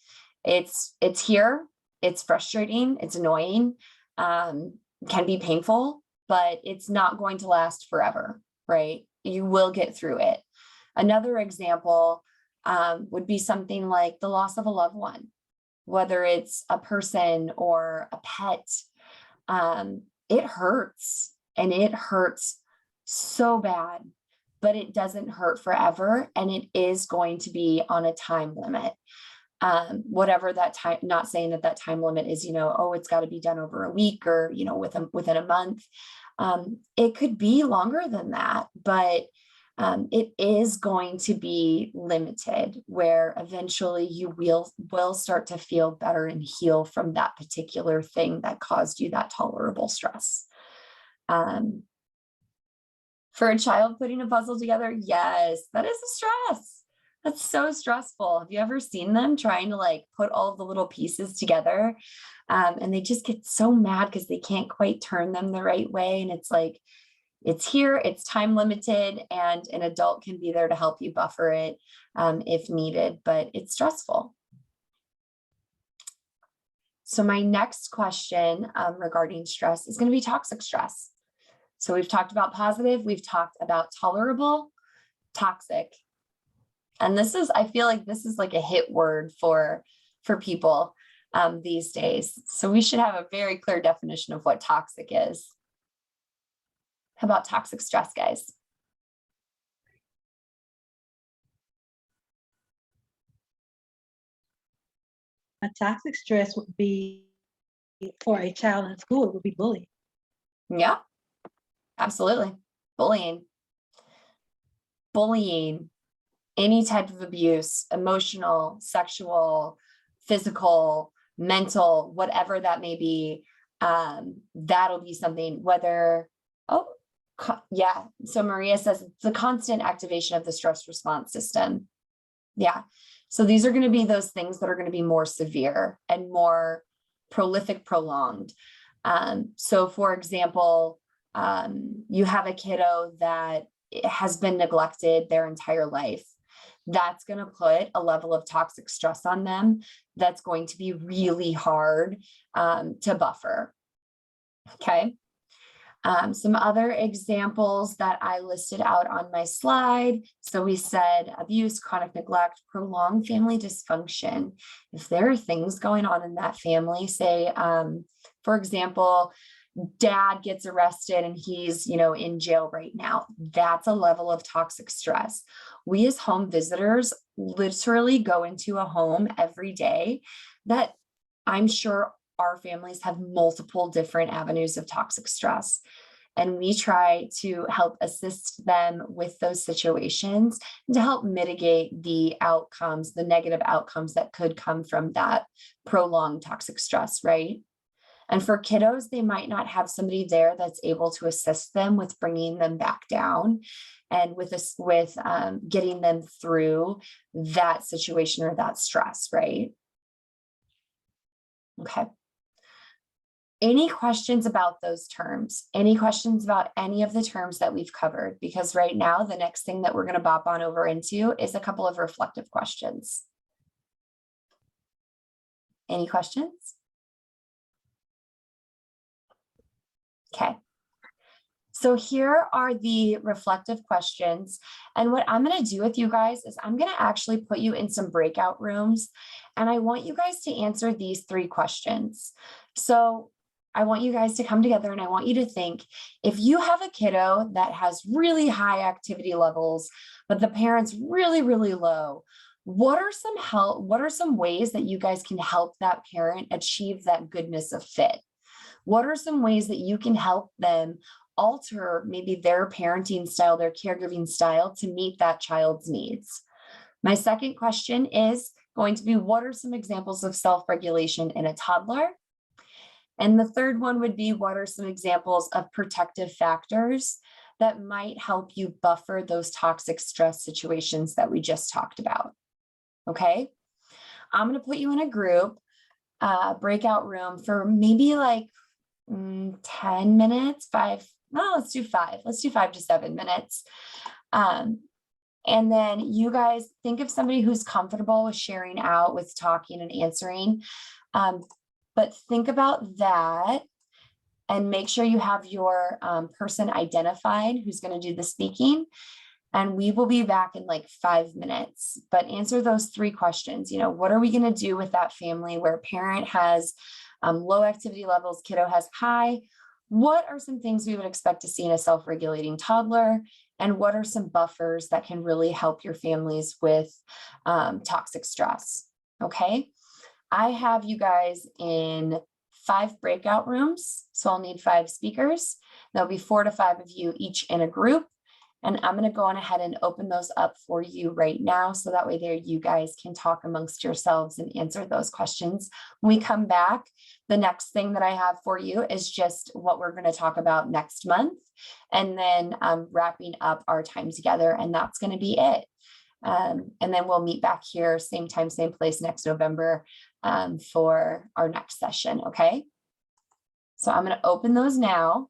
It's here, it's frustrating, it's annoying, can be painful, but it's not going to last forever, right? You will get through it. Another example would be something like the loss of a loved one, whether it's a person or a pet. It hurts, and it hurts so bad, but it doesn't hurt forever, and it is going to be on a time limit. Whatever that time, not saying that time limit is, it's got to be done over a week or, within a month. It could be longer than that, but it is going to be limited, where eventually you will start to feel better and heal from that particular thing that caused you that tolerable stress. For a child putting a puzzle together, yes, that is a stress. That's so stressful. Have you ever seen them trying to like put all of the little pieces together? And they just get so mad because they can't quite turn them the right way. And it's like, it's here, it's time limited, and an adult can be there to help you buffer it if needed, but it's stressful. So my next question regarding stress is going to be toxic stress. So we've talked about positive, we've talked about tolerable, toxic. And I feel like this is like a hit word for people these days. So we should have a very clear definition of what toxic is. How about toxic stress, guys? A toxic stress would be, for a child in school, it would be bullying. Yeah, absolutely. Bullying, any type of abuse, emotional, sexual, physical, mental, whatever that may be, that'll be something, yeah. So Maria says it's the constant activation of the stress response system. Yeah. So these are going to be those things that are going to be more severe and more prolific, prolonged. So for example, you have a kiddo that has been neglected their entire life. That's going to put a level of toxic stress on them that's going to be really hard to buffer. Okay. Some other examples that I listed out on my slide. So we said abuse, chronic neglect, prolonged family dysfunction. If there are things going on in that family, say, for example, dad gets arrested and he's, in jail right now. That's a level of toxic stress. We as home visitors literally go into a home every day that I'm sure our families have multiple different avenues of toxic stress. And we try to help assist them with those situations and to help mitigate the outcomes, the negative outcomes that could come from that prolonged toxic stress, right? And for kiddos, they might not have somebody there that's able to assist them with bringing them back down and with getting them through that situation or that stress, right? Okay. Any questions about those terms? Any questions about any of the terms that we've covered? Because right now, the next thing that we're going to bop on over into is a couple of reflective questions. Any questions? Okay. So here are the reflective questions. And what I'm going to do with you guys is I'm going to actually put you in some breakout rooms. And I want you guys to answer these 3 questions. So I want you guys to come together and I want you to think, if you have a kiddo that has really high activity levels, but the parents really, really low, what are some ways that you guys can help that parent achieve that goodness of fit? What are some ways that you can help them alter maybe their parenting style, their caregiving style to meet that child's needs? My second question is going to be, what are some examples of self-regulation in a toddler? And the third one would be, what are some examples of protective factors that might help you buffer those toxic stress situations that we just talked about? Okay, I'm going to put you in a group, breakout room for maybe like 10 minutes, let's do 5. Let's do 5 to 7 minutes. And then you guys think of somebody who's comfortable with sharing out, with talking and answering. But think about that and make sure you have your person identified who's going to do the speaking. And we will be back in like 5 minutes, but answer those 3 questions. What are we going to do with that family where parent has low activity levels, kiddo has high? What are some things we would expect to see in a self-regulating toddler? And what are some buffers that can really help your families with toxic stress? Okay. I have you guys in 5 breakout rooms. So I'll need 5 speakers. There'll be 4 to 5 of you each in a group. And I'm going to go on ahead and open those up for you right now. So that way there you guys can talk amongst yourselves and answer those questions. When we come back, the next thing that I have for you is just what we're going to talk about next month. And then wrapping up our time together. And that's going to be it. And then we'll meet back here, same time, same place next November for our next session. Okay. So I'm going to open those now.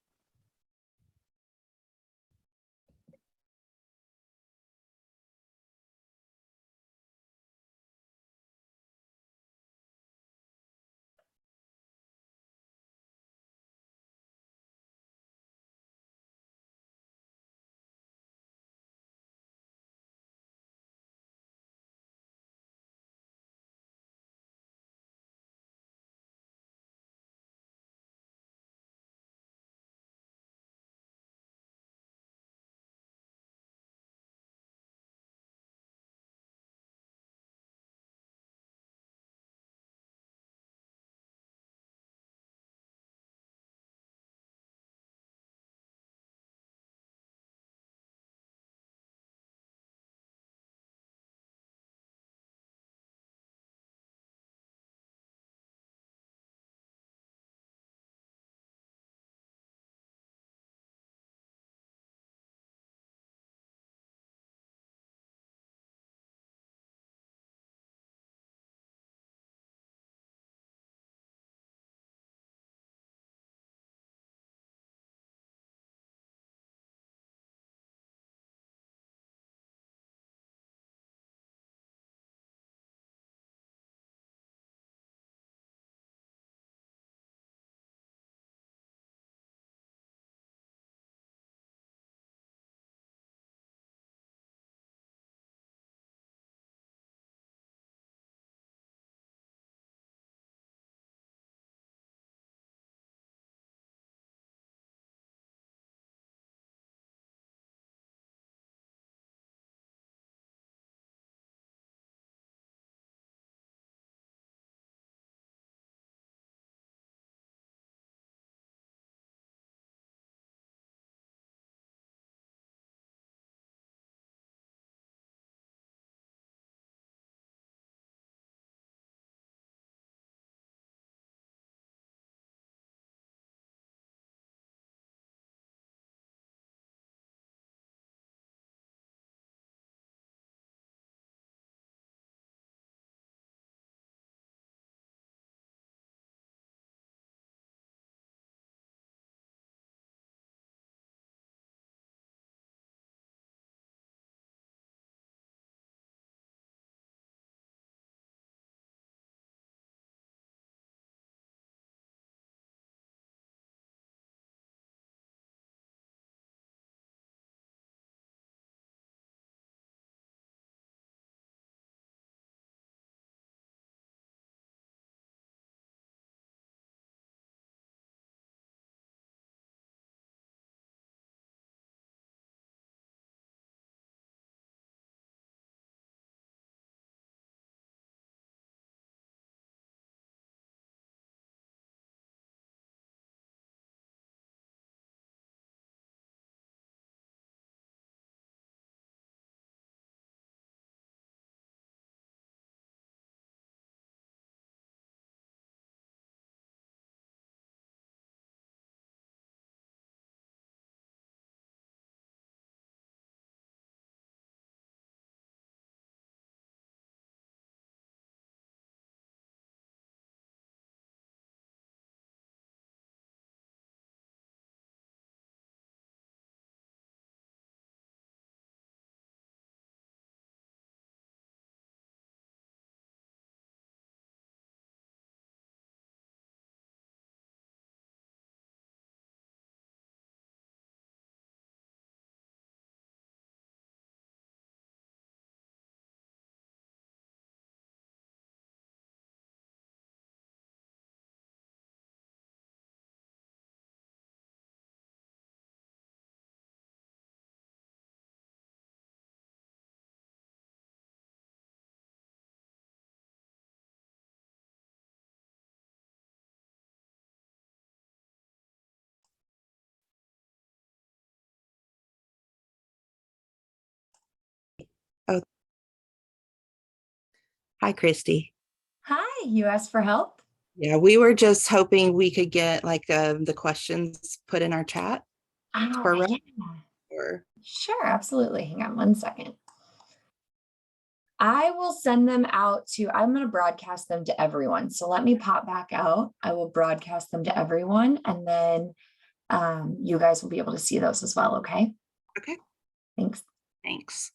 Hi, Christy. Hi, you asked for help? Yeah, we were just hoping we could get like the questions put in our chat for Yeah. Ren, or Sure, absolutely. Hang on one second. I will send them out I'm going to broadcast them to everyone. So let me pop back out. I will broadcast them to everyone, and then you guys will be able to see those as well. Okay. okay, Thanks. thanks.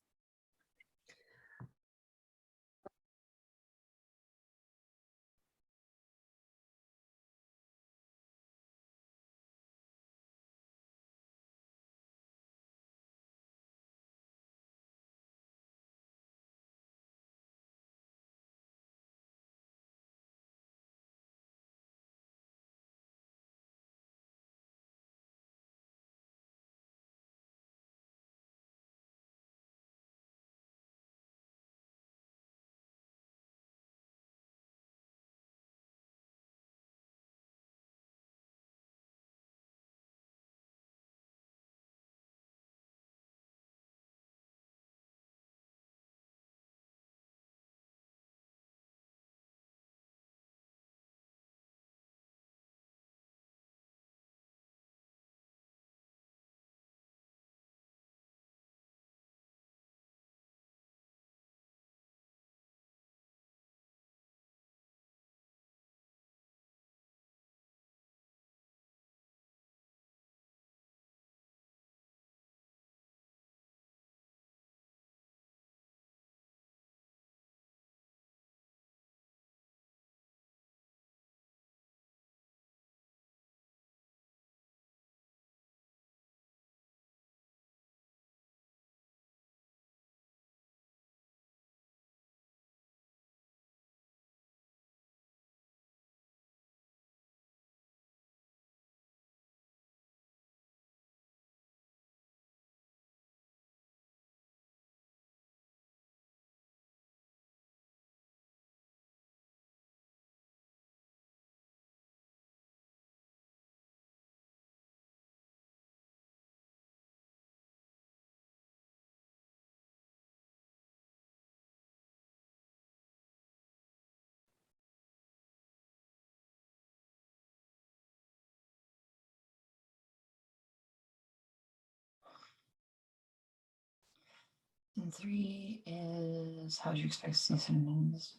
And 3 is how do you expect to see synonyms?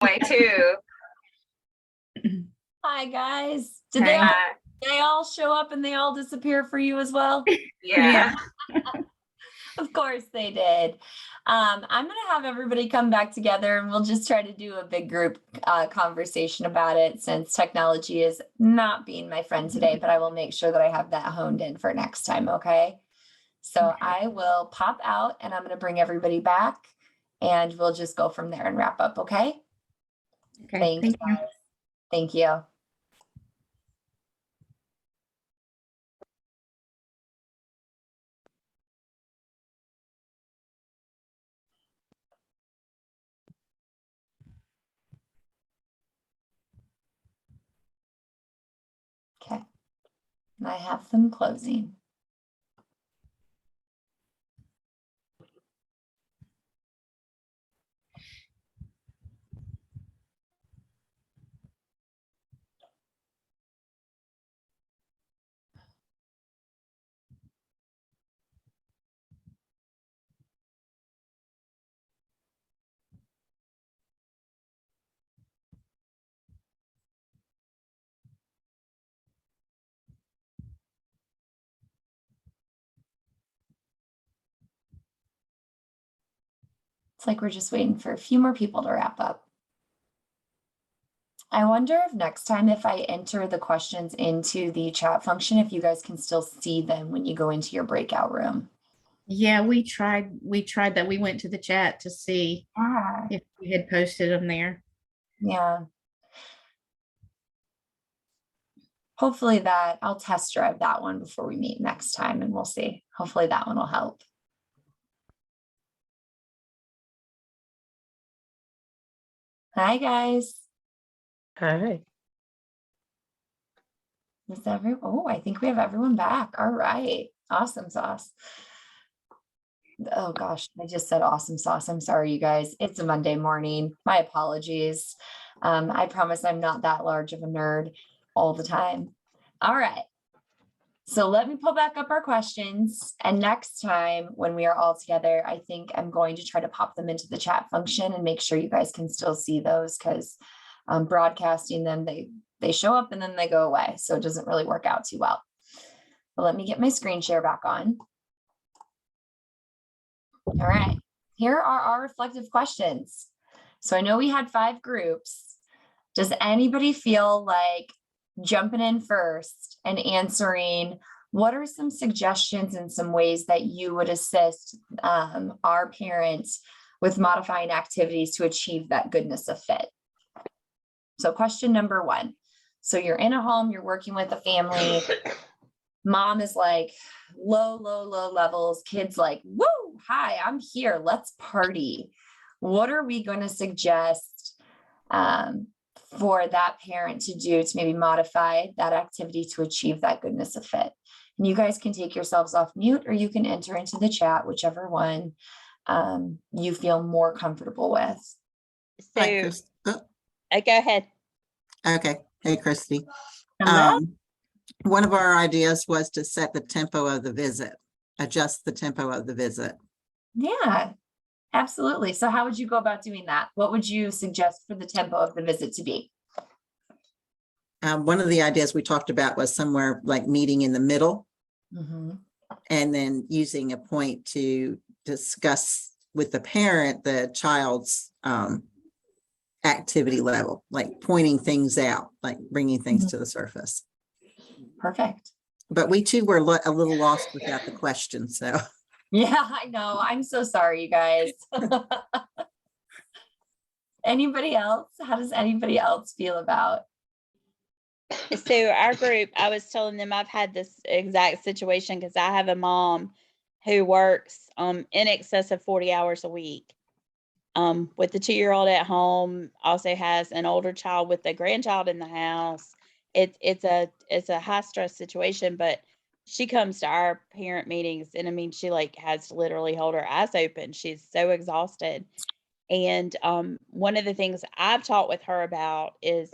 Way too. Hi guys. Did Hi. they all show up and they all disappear for you as well? Yeah. Of course they did. I'm going to have everybody come back together and we'll just try to do a big group conversation about it, since technology is not being my friend today, but I will make sure that I have that honed in for next time. Okay. So Okay. I will pop out and I'm going to bring everybody back and we'll just go from there and wrap up. Okay. Okay, Thanks, thank you. guys. Thank you. Okay. And I have them closing. It's like we're just waiting for a few more people to wrap up. I wonder if next time, if I enter the questions into the chat function, if you guys can still see them when you go into your breakout room. Yeah, we tried that. We went to the chat to see Yeah. if we had posted them there. Yeah. hopefully that I'll test drive that one before we meet next time, and we'll see. Hopefully that one will help. Hi, guys. Hi. Is everyone? Oh, I think we have everyone back. All right. Awesome sauce. Oh gosh, I just said awesome sauce. I'm sorry, you guys. It's a Monday morning. My apologies. I promise I'm not that large of a nerd all the time. All right. So let me pull back up our questions. And next time when we are all together, I think I'm going to try to pop them into the chat function and make sure you guys can still see those, because broadcasting them, they show up and then they go away. So it doesn't really work out too well. But let me get my screen share back on. All right, here are our reflective questions. So I know we had 5 groups. Does anybody feel like jumping in first and answering what are some suggestions and some ways that you would assist our parents with modifying activities to achieve that goodness of fit? So question number 1. So you're in a home, you're working with a family. Mom is like low levels. Kids like, woo, hi, I'm here. Let's party. What are we going to suggest for that parent to do to maybe modify that activity to achieve that goodness of fit? And you guys can take yourselves off mute, or you can enter into the chat, whichever one you feel more comfortable with. Hi, So Chris. Oh, go ahead. okay. Hey, Christy. Hello? One of our ideas was to set the tempo of the visit, adjust the tempo of the visit. Yeah, absolutely. So how would you go about doing that? What would you suggest for the tempo of the visit to be? One of the ideas we talked about was somewhere like meeting in the middle, Mhm. and then using a point to discuss with the parent the child's activity level, like pointing things out, like bringing things to the surface. Perfect. But we too were a little lost without the question, so. Yeah, I know. I'm so sorry, you guys. Anybody else? How does anybody else feel about? So our group, I was telling them I've had this exact situation because I have a mom who works in excess of 40 hours a week. With the 2-year-old at home, also has an older child with a grandchild in the house. It's a high stress situation, but she comes to our parent meetings, and I mean, she like has to literally hold her eyes open. She's so exhausted. And one of the things I've talked with her about is,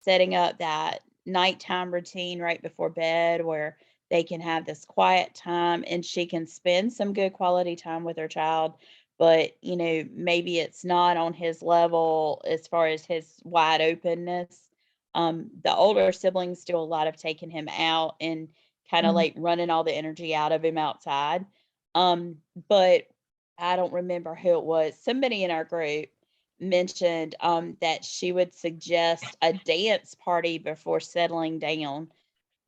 setting up that nighttime routine right before bed where they can have this quiet time and she can spend some good quality time with her child. But, maybe it's not on his level as far as his wide openness. The older siblings do a lot of taking him out and kind of like running all the energy out of him outside. But I don't remember who it was. Somebody in our group mentioned that she would suggest a dance party before settling down.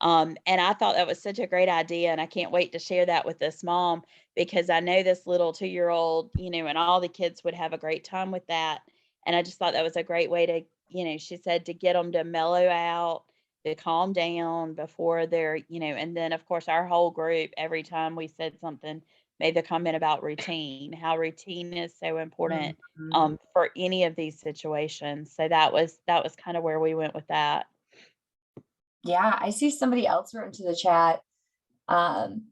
And I thought that was such a great idea. And I can't wait to share that with this mom because I know this little 2-year-old, and all the kids would have a great time with that. And I just thought that was a great way to, she said to get them to mellow out, to calm down before they're, and then of course our whole group, every time we said something, made the comment about routine, how routine is so important for any of these situations. So that was kind of where we went with that. Yeah, I see somebody else wrote into the chat,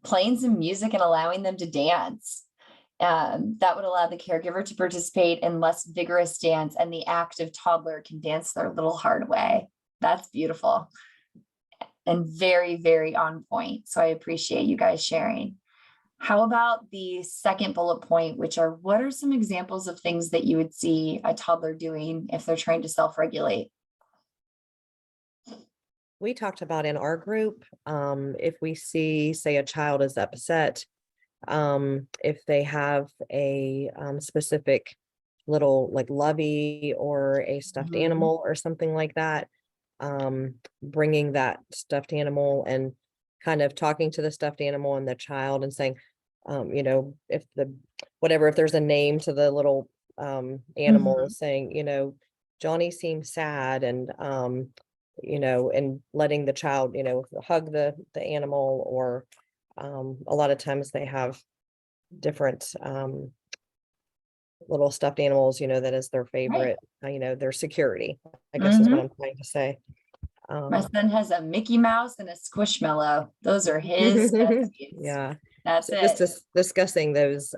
playing some music and allowing them to dance. That would allow the caregiver to participate in less vigorous dance, and the active toddler can dance their little heart away. That's beautiful and very, very on point. So I appreciate you guys sharing. How about the second bullet point, which are what are some examples of things that you would see a toddler doing if they're trying to self-regulate? We talked about in our group, if we see, say, a child is upset, if they have a specific little like lovey or a stuffed animal or something like that, bringing that stuffed animal and kind of talking to the stuffed animal and the child and saying, if there's a name to the little animal, saying, Johnny seems sad, and and letting the child, hug the animal, or a lot of times they have different little stuffed animals, that is their favorite, their security, I guess is what I'm trying to say. My son has a Mickey Mouse and a Squishmallow. Those are his pet peeves. Yeah. That's So it. just discussing those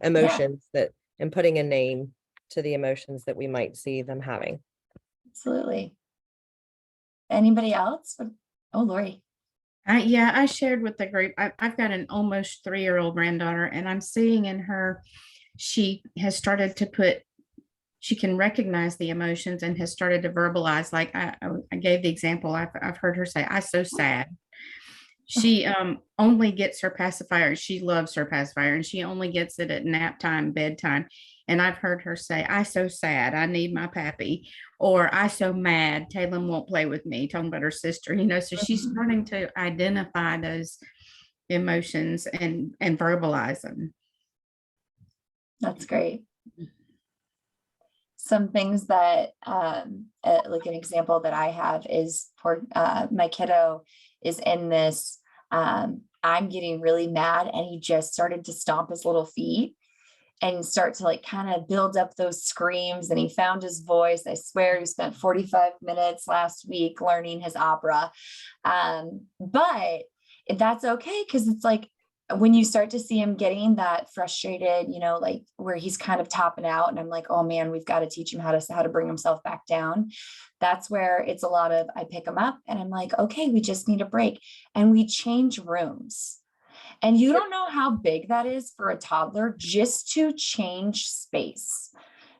emotions and putting a name to the emotions that we might see them having. Absolutely. Anybody else? Oh, Lori. Yeah, I shared with the group. I've got an almost 3-year-old granddaughter, and I'm seeing in her, she has started to she can recognize the emotions and has started to verbalize. Like I gave the example, I've heard her say, "I'm so sad." She only gets her pacifier. She loves her pacifier, and she only gets it at nap time, bedtime. And I've heard her say, "I so sad, I need my pappy," or "I so mad, Taylor won't play with me," talking about her sister, so she's starting to identify those emotions and verbalize them. That's great. Some things that, like an example that I have is for my kiddo is in this, I'm getting really mad, and he just started to stomp his little feet and start to like kind of build up those screams, and he found his voice. I swear he spent 45 minutes last week learning his opera. But that's okay, because it's like when you start to see him getting that frustrated, like where he's kind of topping out, and I'm like, oh man, we've got to teach him how to bring himself back down. That's where it's a lot of, I pick him up and I'm like, okay, we just need a break, and we change rooms. And you don't know how big that is for a toddler, just to change space.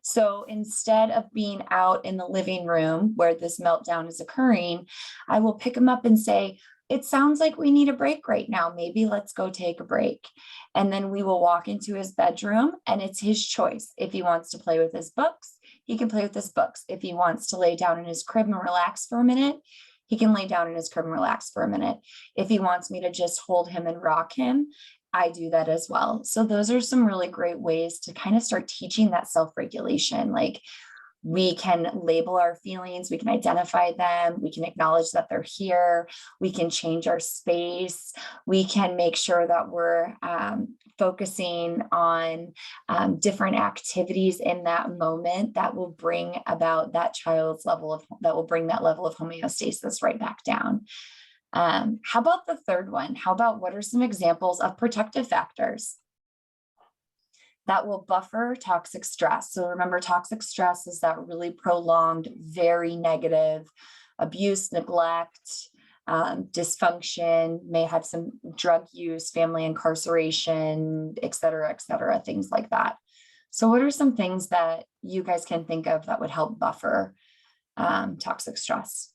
So instead of being out in the living room where this meltdown is occurring, I will pick him up and say, "It sounds like we need a break right now. Maybe let's go take a break." And then we will walk into his bedroom, and it's his choice. If he wants to play with his books, he can play with his books. If he wants to lay down in his crib and relax for a minute, he can lay down in his crib and relax for a minute. If he wants me to just hold him and rock him, I do that as well. So those are some really great ways to kind of start teaching that self-regulation. Like, we can label our feelings, we can identify them, we can acknowledge that they're here, we can change our space, we can make sure that we're focusing on different activities in that moment that will bring about that child's that will bring that level of homeostasis right back down. How about the third one? How about, what are some examples of protective factors that will buffer toxic stress? So remember, toxic stress is that really prolonged, very negative abuse, neglect, dysfunction, may have some drug use, family incarceration, et cetera, things like that. So what are some things that you guys can think of that would help buffer toxic stress?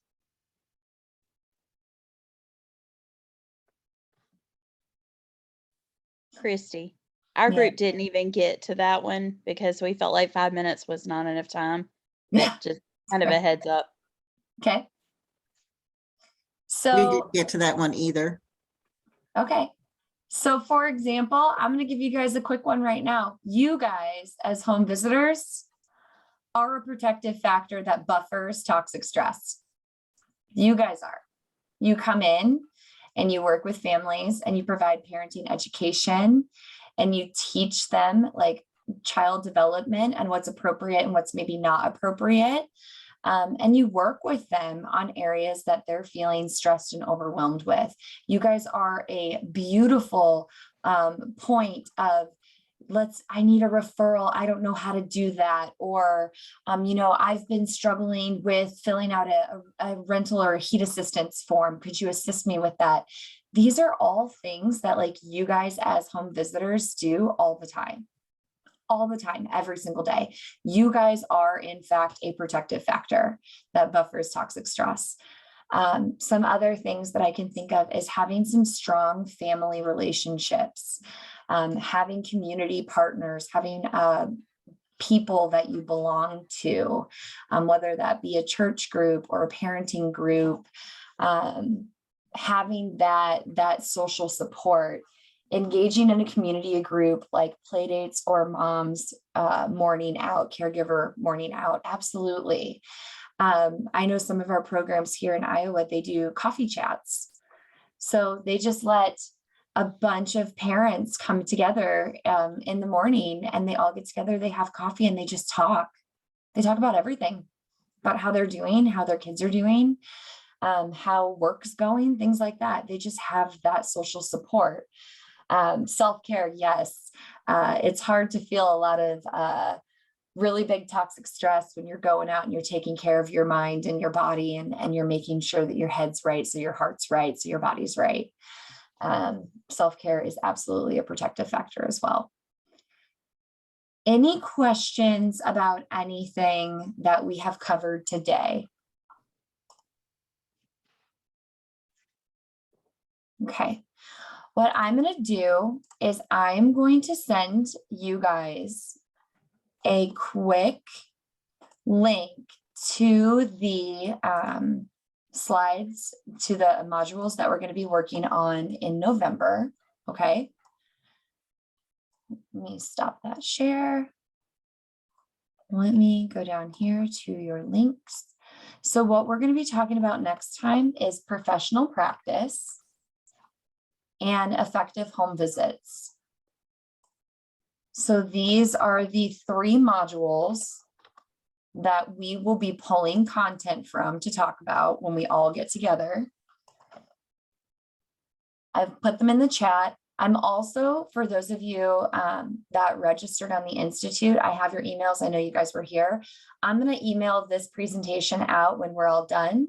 Christy, our Yeah. group didn't even get to that one because we felt like 5 minutes was not enough time. Yeah. Just kind of a heads up. Okay. We So, didn't get to that one either. okay. So for example, I'm going to give you guys a quick one right now. You guys, as home visitors, are a protective factor that buffers toxic stress. You guys are. You come in and you work with families and you provide parenting education and you teach them like child development and what's appropriate and what's maybe not appropriate. And you work with them on areas that they're feeling stressed and overwhelmed with. You guys are a beautiful point of, I need a referral. I don't know how to do that. Or, I've been struggling with filling out a rental or a heat assistance form. Could you assist me with that? These are all things that like you guys as home visitors do all the time, every single day. You guys are in fact a protective factor that buffers toxic stress. Some other things that I can think of is having some strong family relationships, having community partners, having people that you belong to, whether that be a church group or a parenting group, having that social support, engaging in a community group like playdates or mom's morning out, caregiver morning out. Absolutely. I know some of our programs here in Iowa, they do coffee chats. So they just let a bunch of parents come together in the morning, and they all get together, they have coffee, and they just talk. They talk about everything, about how they're doing, how their kids are doing, how work's going, things like that. They just have that social support. Self-care, yes. It's hard to feel a lot of really big toxic stress when you're going out and you're taking care of your mind and your body, and you're making sure that your head's right, so your heart's right, so your body's right. Self-care is absolutely a protective factor as well. Any questions about anything that we have covered today? Okay. What I'm going to do is I'm going to send you guys a quick link to the slides, to the modules that we're going to be working on in November. Okay. Let me stop that share. Let me go down here to your links. So what we're going to be talking about next time is professional practice and effective home visits. So these are the 3 modules that we will be pulling content from to talk about when we all get together. I've put them in the chat. I'm also, for those of you that registered on the Institute, I have your emails. I know you guys were here. I'm going to email this presentation out when we're all done.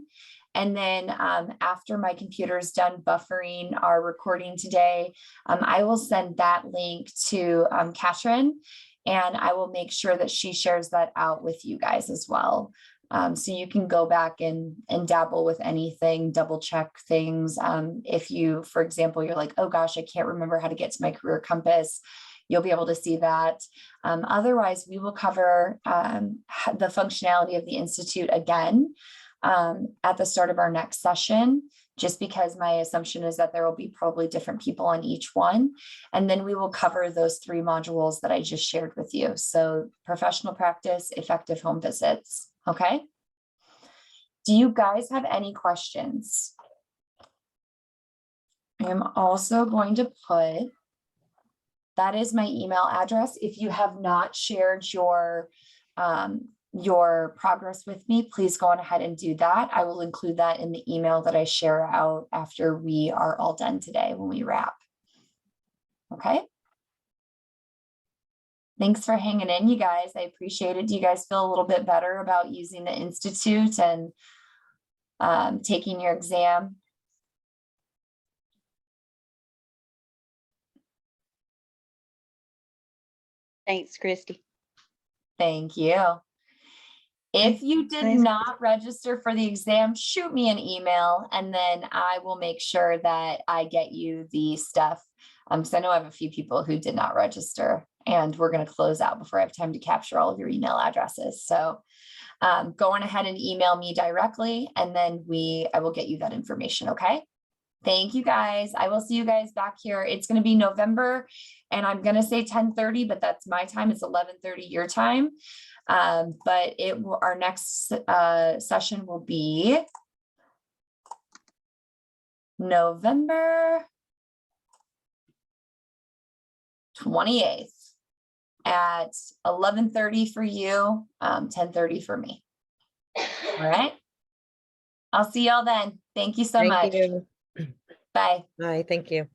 And then after my computer is done buffering our recording today, I will send that link to Katrin, and I will make sure that she shares that out with you guys as well. So you can go back and dabble with anything, double check things. If you, for example, you're like, oh gosh, I can't remember how to get to my career compass, you'll be able to see that. Otherwise, we will cover the functionality of the Institute again at the start of our next session, just because my assumption is that there will be probably different people on each one. And then we will cover those 3 modules that I just shared with you. So professional practice, effective home visits. Okay. Do you guys have any questions? I am also going to put, that is my email address. If you have not shared your progress with me, please go on ahead and do that. I will include that in the email that I share out after we are all done today when we wrap. Okay. Thanks for hanging in, you guys. I appreciate it. Do you guys feel a little bit better about using the Institute and taking your exam? Thanks, Christy. Thank you. If you did Thanks. not register for the exam, shoot me an email, and then I will make sure that I get you the stuff. Because I know I have a few people who did not register, and we're going to close out before I have time to capture all of your email addresses. So go on ahead and email me directly, and then I will get you that information. Okay. Thank you guys. I will see you guys back here. It's going to be November, and I'm going to say 10:30, but that's my time. It's 11:30 your time. But our next session will be November 28th at 11:30 for you, 10:30 for me. All right. I'll see y'all then. Thank you so much. Thank you. Bye. Bye, thank you.